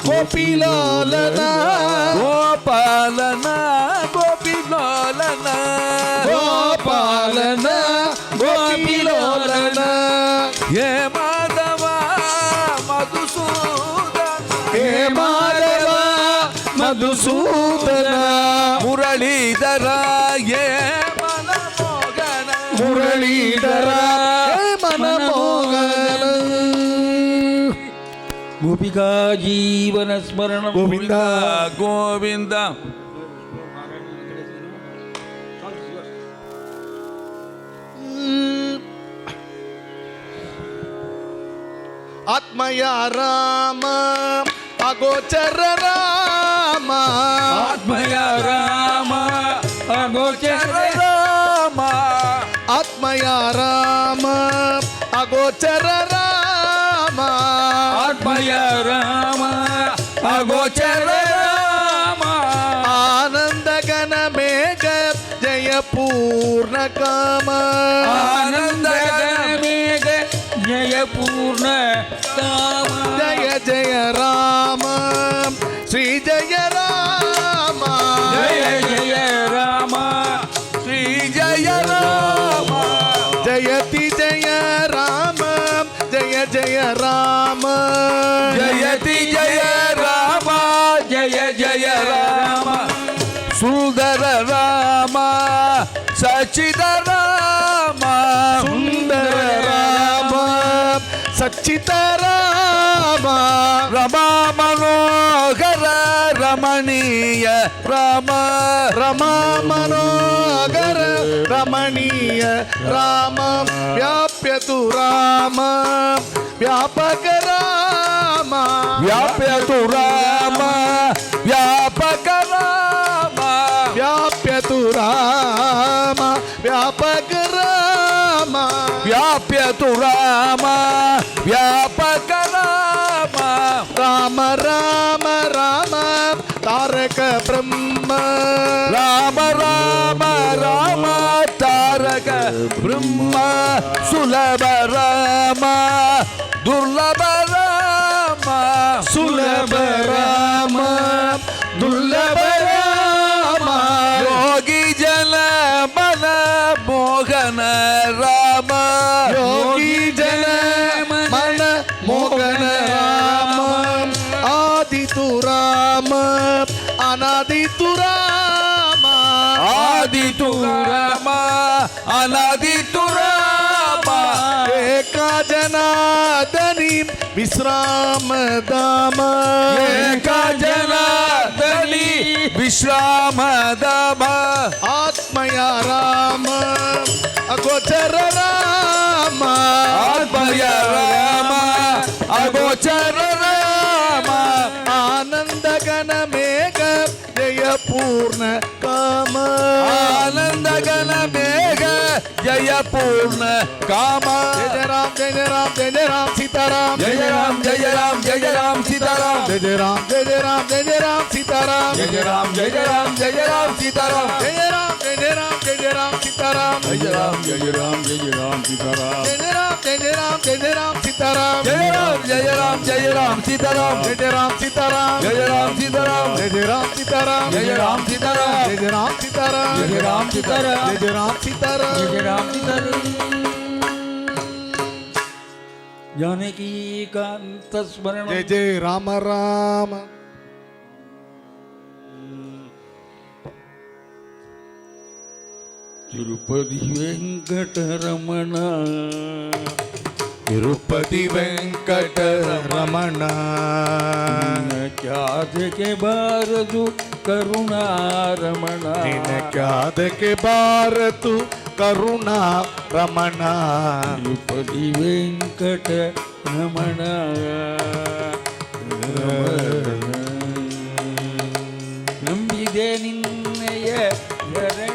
ಗೋಪಿಲೋಲನ ಗೋಪಾಲನ ಗೋಪಿಲೋಲನ ಗೋಪಾಲನ ಗೋಪಿಲೋಲನ ಹೇ ಮಾಧವ ಮಧುಸೂದನ ಹೇ ಮಾಧವ ಮಧುಸೂದನ ಮುರಳೀಧರ ಹೇ ಮನಮೋಹನ ಮುರಳೀಧರ ಹೇ ಮನಮೋಹನ ಗೋಪಿಕಾ ಜೀವನ ಸ್ಮರಣ ಗೋವಿಂದ. ಗೋವಿಂದ ಆತ್ಮಯ ರಾಮ ಅಗೋಚರ ರಾಮ ಆತ್ಮಯ ರಾಮ ಅಗೋಚರ ರಾಮ ಆತ್ಮಯ ರಾಮ ಅಗೋಚರ ರಾಮ ಆತ್ಮಯ ರಾಮ ಅಗೋಚರ ರಾಮ ಆನಂದ ಗಣ ಮೇಘ ಜಯ ಪೂರ್ಣ ಕಾಮ ಆನಂದ ಮೇಘ ಜಯ ಪೂರ್ಣ ಕಾಮ ಜಯ ಜಯ ರಾಮ ಶ್ರೀ ಜಯ ರಾಮ ಜಯ ಜಯ ರಾಮ ಶ್ರೀ ಜಯ ರಾಮ ಜಯತಿ ಜಯ ರಾಮ ಜಯ ಜಯ ರಾಮ ಜಯತಿ ಜಯ ರಾಮ ಜಯ ಜಯ ರಾಮ ಸುಂದರ ರಾಮ ಸಚಿದ ರಾಮ ಸುಂದರ ರಾಮ ಸಚ್ಚಿತ ರಾಮ ರಮಾ ಮನೋಹರ ರಮಣೀಯ ರಾಮ ರಮಾ ಮನೋಗರ ರಮಣೀಯ ರಾಮ ವ್ಯಾಪ್ಯತು ರಾಮ ವ್ಯಾಪಕ ರಾಮ ವ್ಯಾಪ್ಯತು ರಾಮ ವ್ಯಾಪಕ ರಾಮ ವ್ಯಾಪ್ಯತು ರಾಮ ವ್ಯಾಪಕ ರಾಮ ವ್ಯಾಪ್ಯತು ರಾಮ ವ್ಯಾಪಕ ರಾಮ ರಾಮ ರಾಮ ರಾಮ ತಾರಕ ಬ್ರಹ್ಮ ರಾಮ ರಾಮ ರಾಮ ತಾರಕ ಬ್ರಹ್ಮ ಸುಲಭ ರಾಮ ದುರ್ಲಭ ರಾಮ ಸುಲಭ ರಾಮ ದುರ್ಲಭ ರಾಮ ಯೋಗಿ ಜನ ಮನ ಮೋಹನ ರಾಮ ಯೋಗಿ ಜನ ಮನ ಮೋಹನ ರಾಮ ಆದಿತು ರಾಮ ಅನಾದಿತು ರಾಮ ಆದಿತು ರಾಮ ಅನಾದಿತು ರಾಮ ಏಕ ಜನಾದನಿ ವಿಶ್ರಾಮ ಧಾಮ ಏಕ ಜನಾರ್ದನಿ ವಿಶ್ರಾಮ ಧಾಮ ಆತ್ಮಯ ರಾಮ ಅಗೋಚರ ರಾಮ ಆತ್ಮಯ ರಾಮ ಅಗೋಚರ ರಾಮ ಆನಂದ ಗಣ ಮೇಘ ಜಯ ಪೂರ್ಣ ಕಾಮ ಆನಂದ ಗಣ ಬೇಗ ಜಯ ಪೂರ್ಣ ಕಾಮ ಜಯ ರಾಮ ಜಯ ರಾಮ ಜಯ ರಾಮ ಸೀತಾರಾಮ ಜಯ ರಾಮ ಜಯ ರಾಮ ಜಯ ರಾಮ ಸೀತಾರಾಮ ಜಯ ರಾಮ ಜಯ ರಾಮ ಜಯ ರಾಮ ಸೀತಾರಾಮ ಜಯ ರಾಮ ಜಯ ರಾಮ ಜಯ ರಾಮ ಸೀತಾರಾಮ ಜಯ ರಾಮ ಜಯ ರಾಮ ಜಯ ರಾಮ ಸೀತಾರಾಮ सीताराम जय राम जय राम जय राम सीताराम जय राम जय राम जय राम सीताराम जय राम जय राम जय राम सीताराम जय राम सीताराम जय राम सीताराम जय राम सीताराम जय राम सीताराम जय राम सीताराम जय राम सीताराम जय राम सीताराम जय राम सीताराम जानकी कांत स्मरण जय जय राम राम तिरुपति वेंकटरमण तिरुपति वेंकटरमण ख्यात के बारदु करुणारमण ख्यात के बार तू करुणा रमण तिरुपति वेंकटरमण ನಂಬಿದೆ ನಿನ್ನಯ ಶರಣ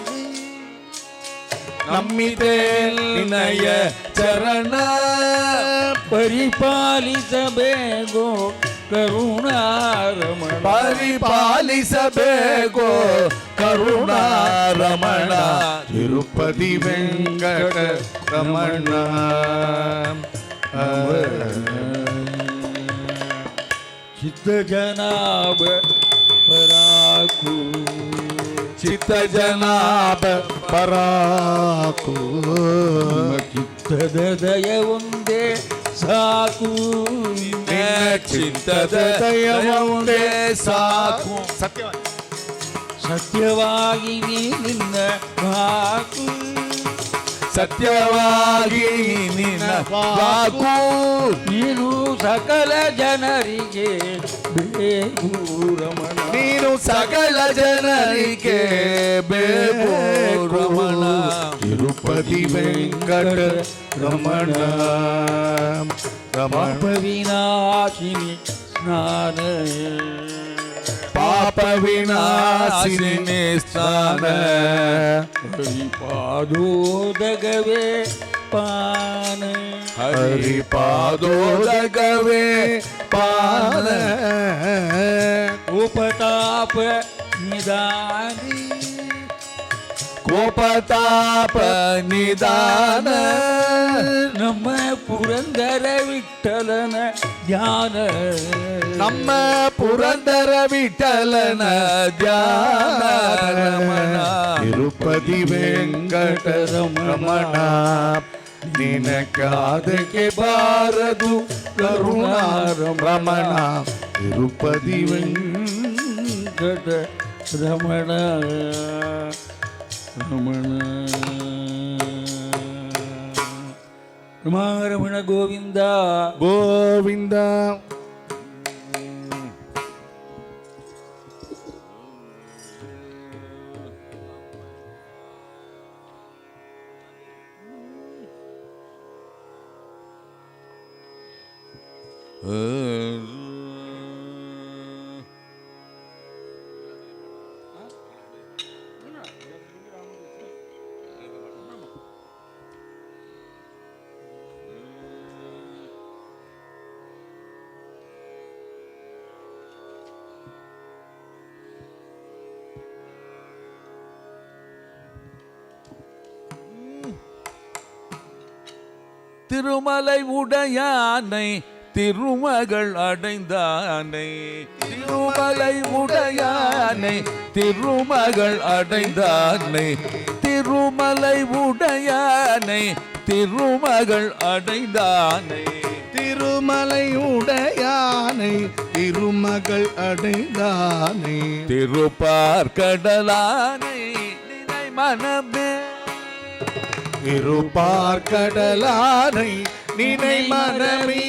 ನಮ್ಮಿದೆ ನಿನಯ ಚರಣ ಪರಿಪಾಲಿಸಬೇಕೋ ಕರುಣಾರಮಣ ಪರಿಪಾಲಿಸಬೇಕೋ ಕರುಣಾರಮಣ ತಿರುಪತಿ ವೆಂಕಟ ರಮಣ ಚಿತ್ತ ಜನಾಭ ಪರಾಕು ಚಿತ್ತ ಜನಾಭ ಪರಾಕು ಚಿತ್ತದ ದಯ ಒಂದೇ ಸಾಕು ನಿನ್ನ ಚಿತ್ತದ ದಯ ಒಂದೇ ಸಾಕು ಸತ್ಯವಾಗಿ ನಿನ್ನ ಹಾಕು ಸತ್ಯವಾಗಿ ನಿನ್ನ ವಾಕು ನೀನು ಸಕಲ ಜನರಿಗೆ ಬೇಕು ರಮಣ ನೀನು ಸಕಲ ಜನರಿಗೆ ಬೇಕು ರಮಣ ತಿರುಪತಿ ವೆಂಕಟ ರಮಣ ಪಾಪ ವಿನಾಶಿನಿ ಸ್ನಾನ ಪಾಪ ವಿನಾಶಿನಿ ಸ್ನಾನ ಹರಿಪಾದೋದಗವೇ ಪಾನ ಹರಿಪಾದೋದಗವೇ ಪಾನ ಉಪತಾಪ ನಿದಾನಿ ಕೋಪತಾಪ ನಿದಾನ ನಮ್ಮ ಪುರಂದರ ವಿಠಲನ ಧ್ಯಾನ ನಮ್ಮ ಪುರಂದರ ವಿಠಲನ ಧ್ಯಾನ ರಮಣ ತಿರುಪತಿ ವೆಂಕಟ ರಮಣ ನಿನ ಕಾದಕ್ಕೆ ಬಾರದು ಕರುಣಾ ರಮಣ ತಿರುಪತಿ ವೆಂಕಟ ರಮಣ ರಮಣ ರಮಣ ಗೋವಿಂದ ಗೋವಿಂದ திருமலை உடையானை திருமகள் அடைந்தானை திருமலை உடையானை திருமகள் அடைந்தானை திருமலை உடையானை திருமகள் அடைந்தானை திருமலை உடையானை திருமகள் அடைந்தானை திருப்பார்கடலானை நினை மனமே திருப்பார்கடலானை நினை மனமே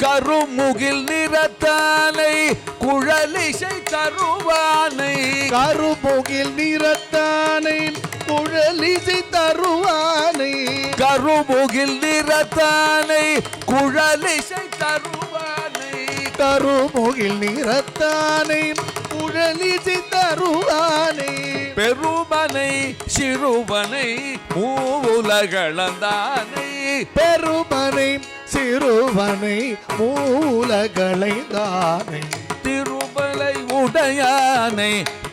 கருமுகில் நிறத்தானை குழலிசை தருவானை கருமுகில் நிறத்தானை குழலிசை தருவானை கருமுகில் நிறத்தானை குழலிசை தருவானை கருமுகில் நிறத்தானை குழலிசை தருவானை பெருமனை சிறுவனை மூவுலகளந்தானை பெருமனை சிறுவனை மூலகளை தானை திருமலை உடையானை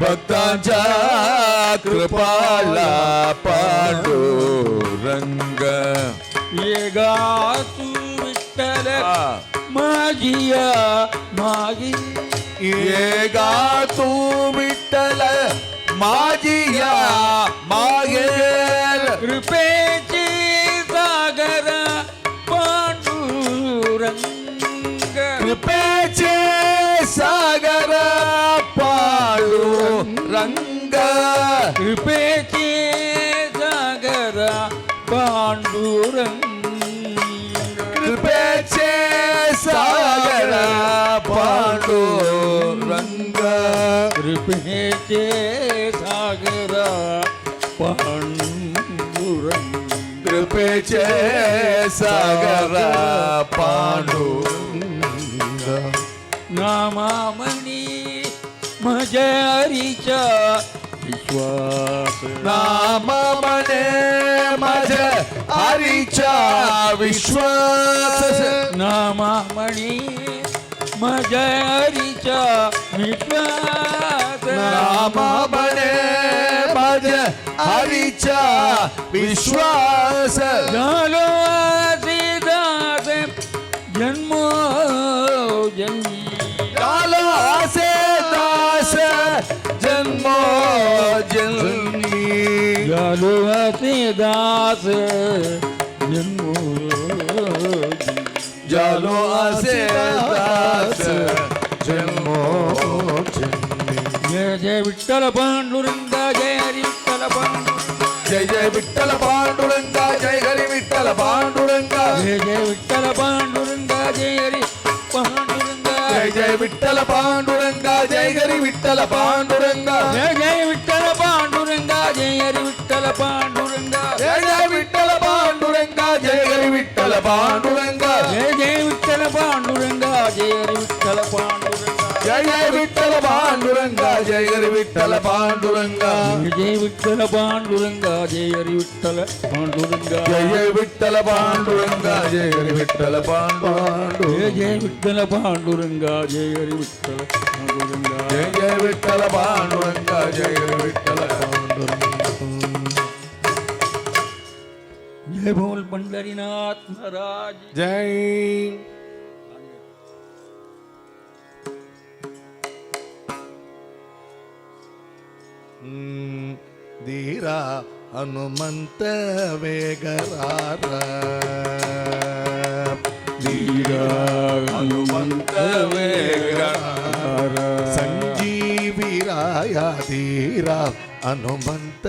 भक्तांच्या कृपाला पांडुरंग ये गा तू विठ्ठल माझिया मागी ये गा तू विठ्ठल माझिया मागेर कृपेची सागर पांडुरंग कृपेचे सागर पांडुरंग कृपेची सागर पांडुरंग कृपेचे सागर पांडुरंग कृपेचे सागर पांडुरंग कृपेचे सागर पांडुरंग नामामणी माझ्या हरीचा विश्वास नाम म्हणे माझ्या हरीचा विश्वास नामामणी माझ्या हरीचा विश्वास नाम म्हणे माझ्या हरीचा विश्वास झालो आशीर्वाद जन्मो जन्मी झालो असे दास जन्मो जन्मी झालो असे दास जन्मो झालो असे दास जन्मो जन्मी जय जय विठ्ठल पांडुरंगा जय हरी विठ्ठल पांडुरंगा जय जय विठ्ठल पांडुरंगा जय हरी विठ्ठल पांडुरंगा जय जय विठ्ठल पांडुरंगा जय हरी पांडुरंगा जय जय विठ्ठल पांडुरंगा जय हरी विठ्ठल पांडुरंगा जय जय विठ्ठल पांडुरंगा जय हरी विठ्ठल पांडुरंगा जय जय विठ्ठल पांडुरंगा जय हरी विठ्ठल पांडुरंगा जय जय विठ्ठल पांडुरंगा जय हरी विठ्ठल पांडुरंगा जय जय विठ्ठल पांडुरंगा जय हरी विठ्ठल पांडुरंगा जय जय विठ्ठल पांडुरंगा जय हरी विठ्ठल पांडुरंगा जय जय विठ्ठल पांडुरंगा जय हरी विठ्ठल पांडुरंगा जय जय विठ्ठल पांडुरंगा जय हरी विठ्ठल पांडुरंगा जय जय विठ्ठल पांडुरंगा जय हरी विठ्ठल पांडुरंगा जय बोल पंढरीनाथ महाराज जय धीरा हनुमंत वेगरार धीरा हनुमंत वेगरार संजीवीराया धीरा हनुमंत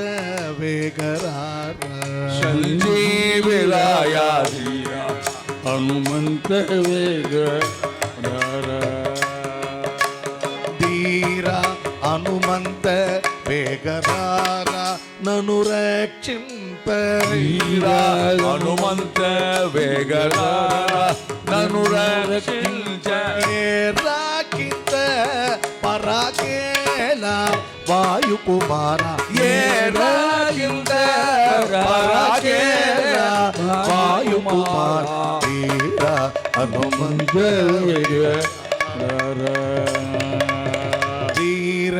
वेगरार संजीविराया धीरा हनुमंत वेग धीरा हनुमंत वेगरार ननु रक्षिंप धीरा हनुमंत वेगरार ननु रक्षिंच राकिंत पराकेला वायुकुमारा ये राकिंत पराकेला वायुकुमारा धीरा हनुमंत धीर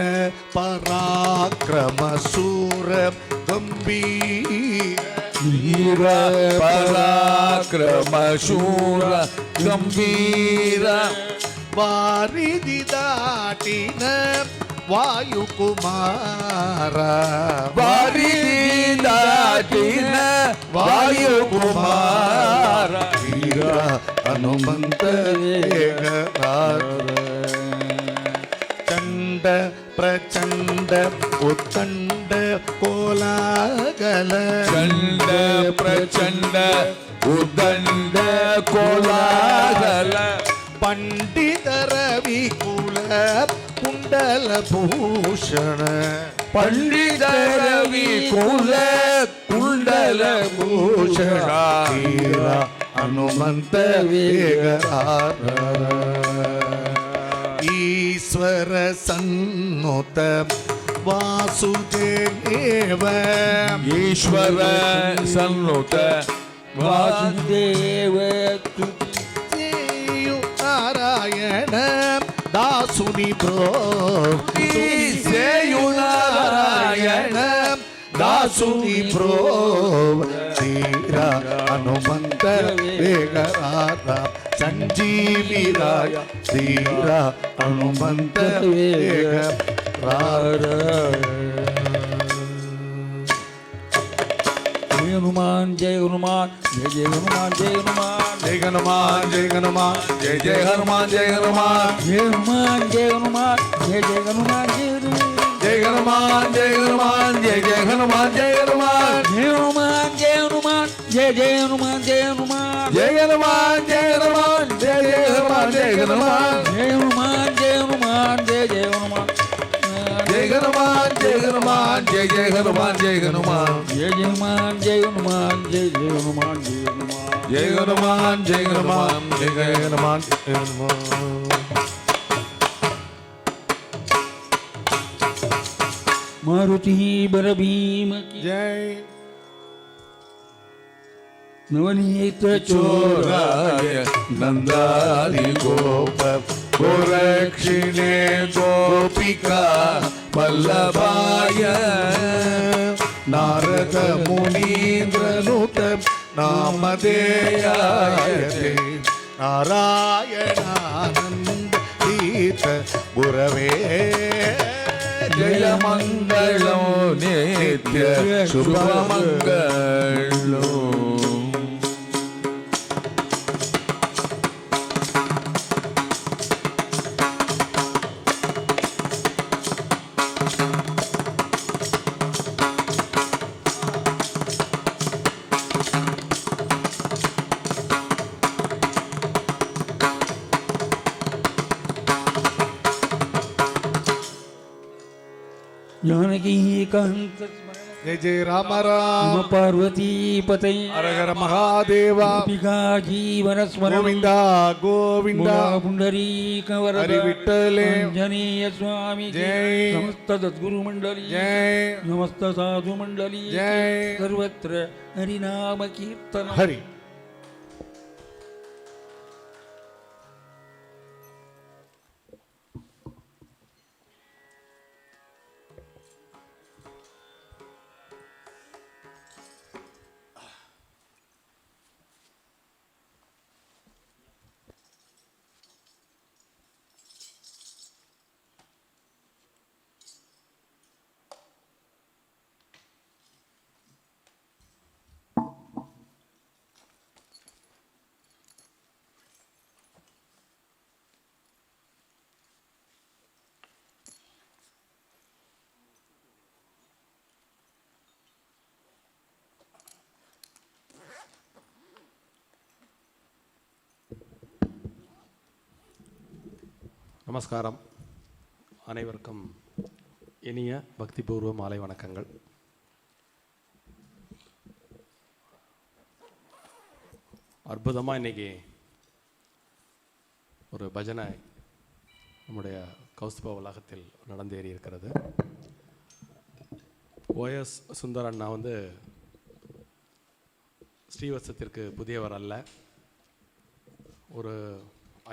पराक्रम शूर गंभीर धीर पराक्रम शूर गंभीर वारिधि दाटिन वायुकुमारा वारिधि दाटिन वायुकुमार वीर हनुमंत वेगरार चंड प्रचंड उत्तंड कोलागल चंड प्रचंड उदंड कोलाहल पंडित रविकुल कुंडल भूषण पंडित रवि कुल कुंडल भूषण वीर हनुमंत वेगरार ईश्वर सन्नुत वासुदेव ईश्वर सन्नुत वासुदेव नारायण दासुनि प्रो सेयु ಸುನಿ ಪ್ರೋವ ತೀರ ಹನುಮಂತ ವೇಗರಾರ ಸಂಜೀವಿರಾಯ ತೀರ ಹನುಮಂತ ವೇಗರಾರ. जय हनुमान जय हनुमान जय जय हनुमान जय हनुमान जय हनुमान जय हनुमान जय जय हनुमान जय हनुमान जय हनुमान जय हनुमान जय जय हनुमान जय जय हनुमान जय हनुमान जय जय हनुमान जय हनुमान जय हनुमान जय हनुमान जय जय हनुमान जय हनुमान जय हनुमान जय हनुमान जय जय हनुमान जय हनुमान जय हनुमान जय हनुमान जय जय हनुमान जय हनुमान जय हनुमान जय जय हनुमान जय हनुमान जय जय हनुमान जय हनुमान जय जय हनुमान जय हनुमान जय हनुमान जय हनुमान जय जय हनुमान जय हनुमान. मारुति बर भीम की जय नवनीत चोराय नंदादि गोप गोरक्षिणे गोपिका वल्लभाय नारद मुनीन्द्रनुत नामधेयाय ते नारायणानन्दीत गुरवे जय मंगलो नित्य शुभ मंगलो. जानकी कांत जय जय राम राम पार्वती पते हर हर महादेवा गोपिका जीवन स्मरण गोविंदा गोविंदा पुंडरीक वरद हरि विठ्ठले आंजनेय स्वामी जय समस्त सद्गुरु मंडली जय समस्त साधु मंडली जय सर्वत्र हरिनाम कीर्तन हरि. நமஸ்காரம். அனைவருக்கும் இனிய பக்திபூர்வ மாலை வணக்கங்கள். அற்புதமாக இன்னைக்கு ஒரு பஜனை நம்முடைய கௌஸ்துப வளாகத்தில் நடந்தேறி இருக்கிறது. OS சுந்தர் அண்ணா வந்து ஸ்ரீவத்சத்திற்கு புதியவர் அல்ல. ஒரு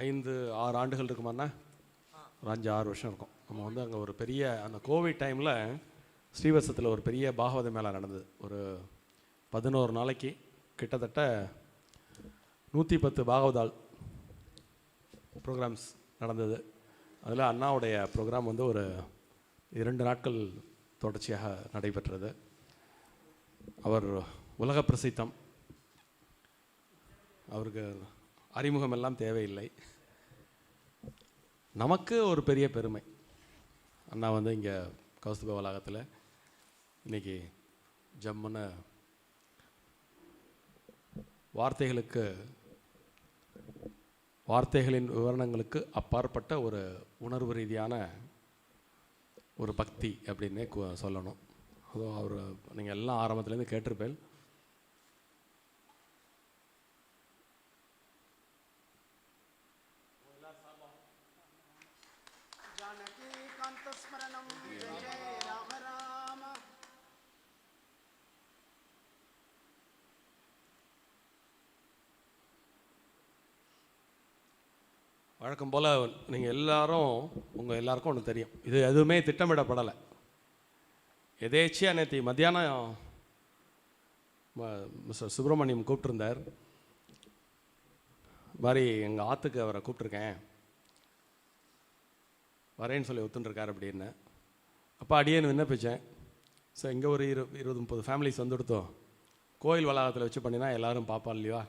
5-6 ஆண்டுகள் இருக்குமாண்ணா, ஒரு 5-6 வருஷம் இருக்கும். நம்ம வந்து அங்கே ஒரு பெரிய அந்த கோவிட் டைமில் ஸ்ரீவத்சத்தில் ஒரு பெரிய பாகவத மேளா நடந்தது. ஒரு 11 நாளைக்கு கிட்டத்தட்ட 110 பாகவதால் ப்ரோக்ராம்ஸ் நடந்தது. அதில் அண்ணாவுடைய ப்ரோக்ராம் வந்து ஒரு 2 நாட்கள் தொடர்ச்சியாக நடைபெற்றது. அவர் உலக பிரசித்தம். அவருக்கு அறிமுகம் எல்லாம் தேவையில்லை. நமக்கு ஒரு பெரிய பெருமை, அண்ணா வந்து இங்கே கௌஸ்துப வளாகத்தில் இன்றைக்கி ஜம்முன்னு வார்த்தைகளின் விவரணங்களுக்கு அப்பாற்பட்ட ஒரு உணர்வு ரீதியான ஒரு பக்தி அப்படின்னே சொல்லணும். அதுவும் அவர் நீங்கள் எல்லாம் ஆரம்பத்துலேருந்து கேட்டிருப்பேன். வழக்கம் போல் நீங்கள் எல்லாரும் உங்கள் எல்லாருக்கும் ஒன்று தெரியும், இது எதுவுமே திட்டமிடப்படலை. எதேச்சியாக நேற்று மத்தியானம் மிஸ்டர் சுப்பிரமணியம் கூப்பிட்டுருந்தார். மாதிரி எங்கள் ஆற்றுக்கு அவரை கூப்பிட்ருக்கேன், வரேன்னு சொல்லி ஒத்துட்டுருக்கார் அப்படின்னு. அப்போ அடியேன்னு விண்ணப்பிச்சேன். ஸோ இங்கே ஒரு 20-30 ஃபேமிலிஸ் வந்துடுத்தோம், கோயில் வளாகத்தில் வச்சு பண்ணினா எல்லோரும் பார்ப்பா இல்லையா,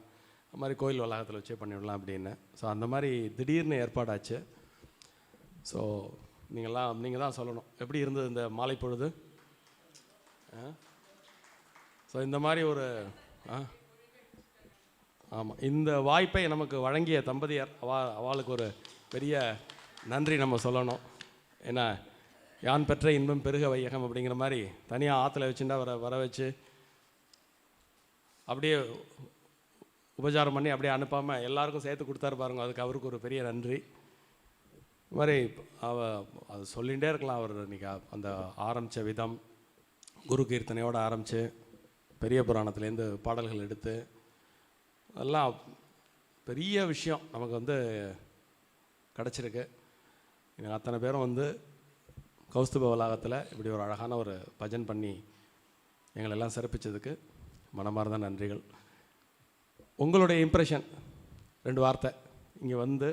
அது மாதிரி கோயில் வளாகத்தில் வச்சே பண்ணிவிடலாம் அப்படின்னு. ஸோ அந்த மாதிரி திடீர்னு ஏற்பாடாச்சு. ஸோ நீங்கள் தான் சொல்லணும் எப்படி இருந்தது இந்த மாலை பொழுது. ஸோ இந்த மாதிரி ஒரு ஆமாம், இந்த வாய்ப்பை நமக்கு வழங்கிய தம்பதியர் அவளுக்கு ஒரு பெரிய நன்றி நம்ம சொல்லணும். ஏன்னா யான் பெற்ற இன்பம் பெருக வையகம் அப்படிங்கிற மாதிரி தனியாக ஆற்றுல வச்சுட்டா வர வச்சு அப்படியே உபச்சாரம் பண்ணி அப்படியே அனுப்பாமல் எல்லாருக்கும் சேர்த்து கொடுத்தாரு பாருங்க, அதுக்கு அவருக்கு ஒரு பெரிய நன்றி. இது மாதிரி அது சொல்லிகிட்டே இருக்கலாம். அவர் இன்றைக்கி அந்த ஆரம்பித்த விதம், குரு கீர்த்தனையோடு ஆரம்பித்து பெரிய புராணத்துலேருந்து பாடல்கள் எடுத்து அதெல்லாம் பெரிய விஷயம் நமக்கு கிடச்சிருக்கு. எனக்கு அத்தனை பேரும் கௌஸ்துப வளாகத்தில் இப்படி ஒரு அழகான ஒரு பஜன் பண்ணி எங்களெல்லாம் சிறப்பித்ததுக்கு மனமார்ந்த நன்றிகள். உங்களுடைய இம்ப்ரெஷன் 2 வார்த்தை இங்கே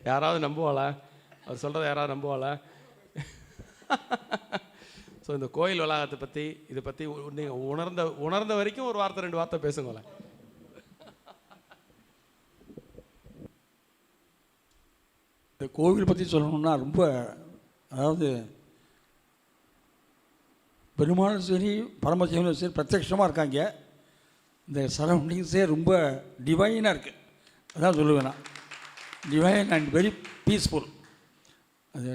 யாராவது நம்புவாளா? அவர் சொல்கிறத யாராவது நம்புவாளா? ஸோ இந்த கோயில் வளாகத்தை பற்றி இதை பற்றி நீங்கள் உணர்ந்த வரைக்கும் ஒரு வார்த்தை 2 வார்த்தை பேசுங்களேன். இந்த கோவில் பற்றி சொல்லணும்னா ரொம்ப, அதாவது பெருமாளும் சரி பரமசிவனும் சரி பிரத்யட்சமாக இருக்காங்க. இந்த சரௌண்டிங்ஸே ரொம்ப டிவைனாக இருக்குது, அதான் சொல்லுவேன் நான். Divine and very peaceful. அது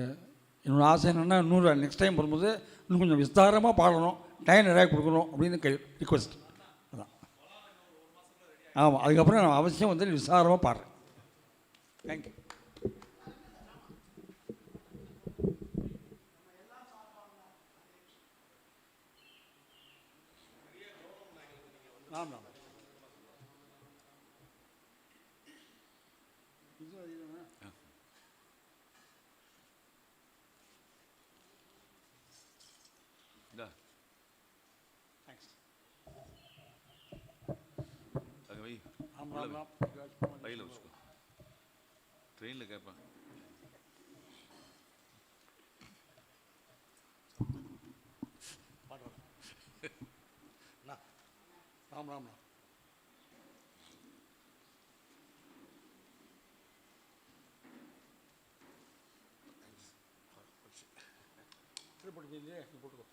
என்னோடய ஆசை என்னென்னா இன்னொரு நெக்ஸ்ட் டைம் வரும்போது இன்னும் கொஞ்சம் விஸ்தாரமாக பாடணும், டைம் நிறையா கொடுக்கணும் அப்படின்னு ரிக்வெஸ்ட். அதான் ஆமாம், அதுக்கப்புறம் நான் அவசியம் விஸ்தாரமாக பாடுறேன். தேங்க்யூ. ஆமாம், கையில் வச்சுக்கோ, ட்ரெயினில் கேட்பேன். ராம் ராம் ராம். போட்டுக்கோ.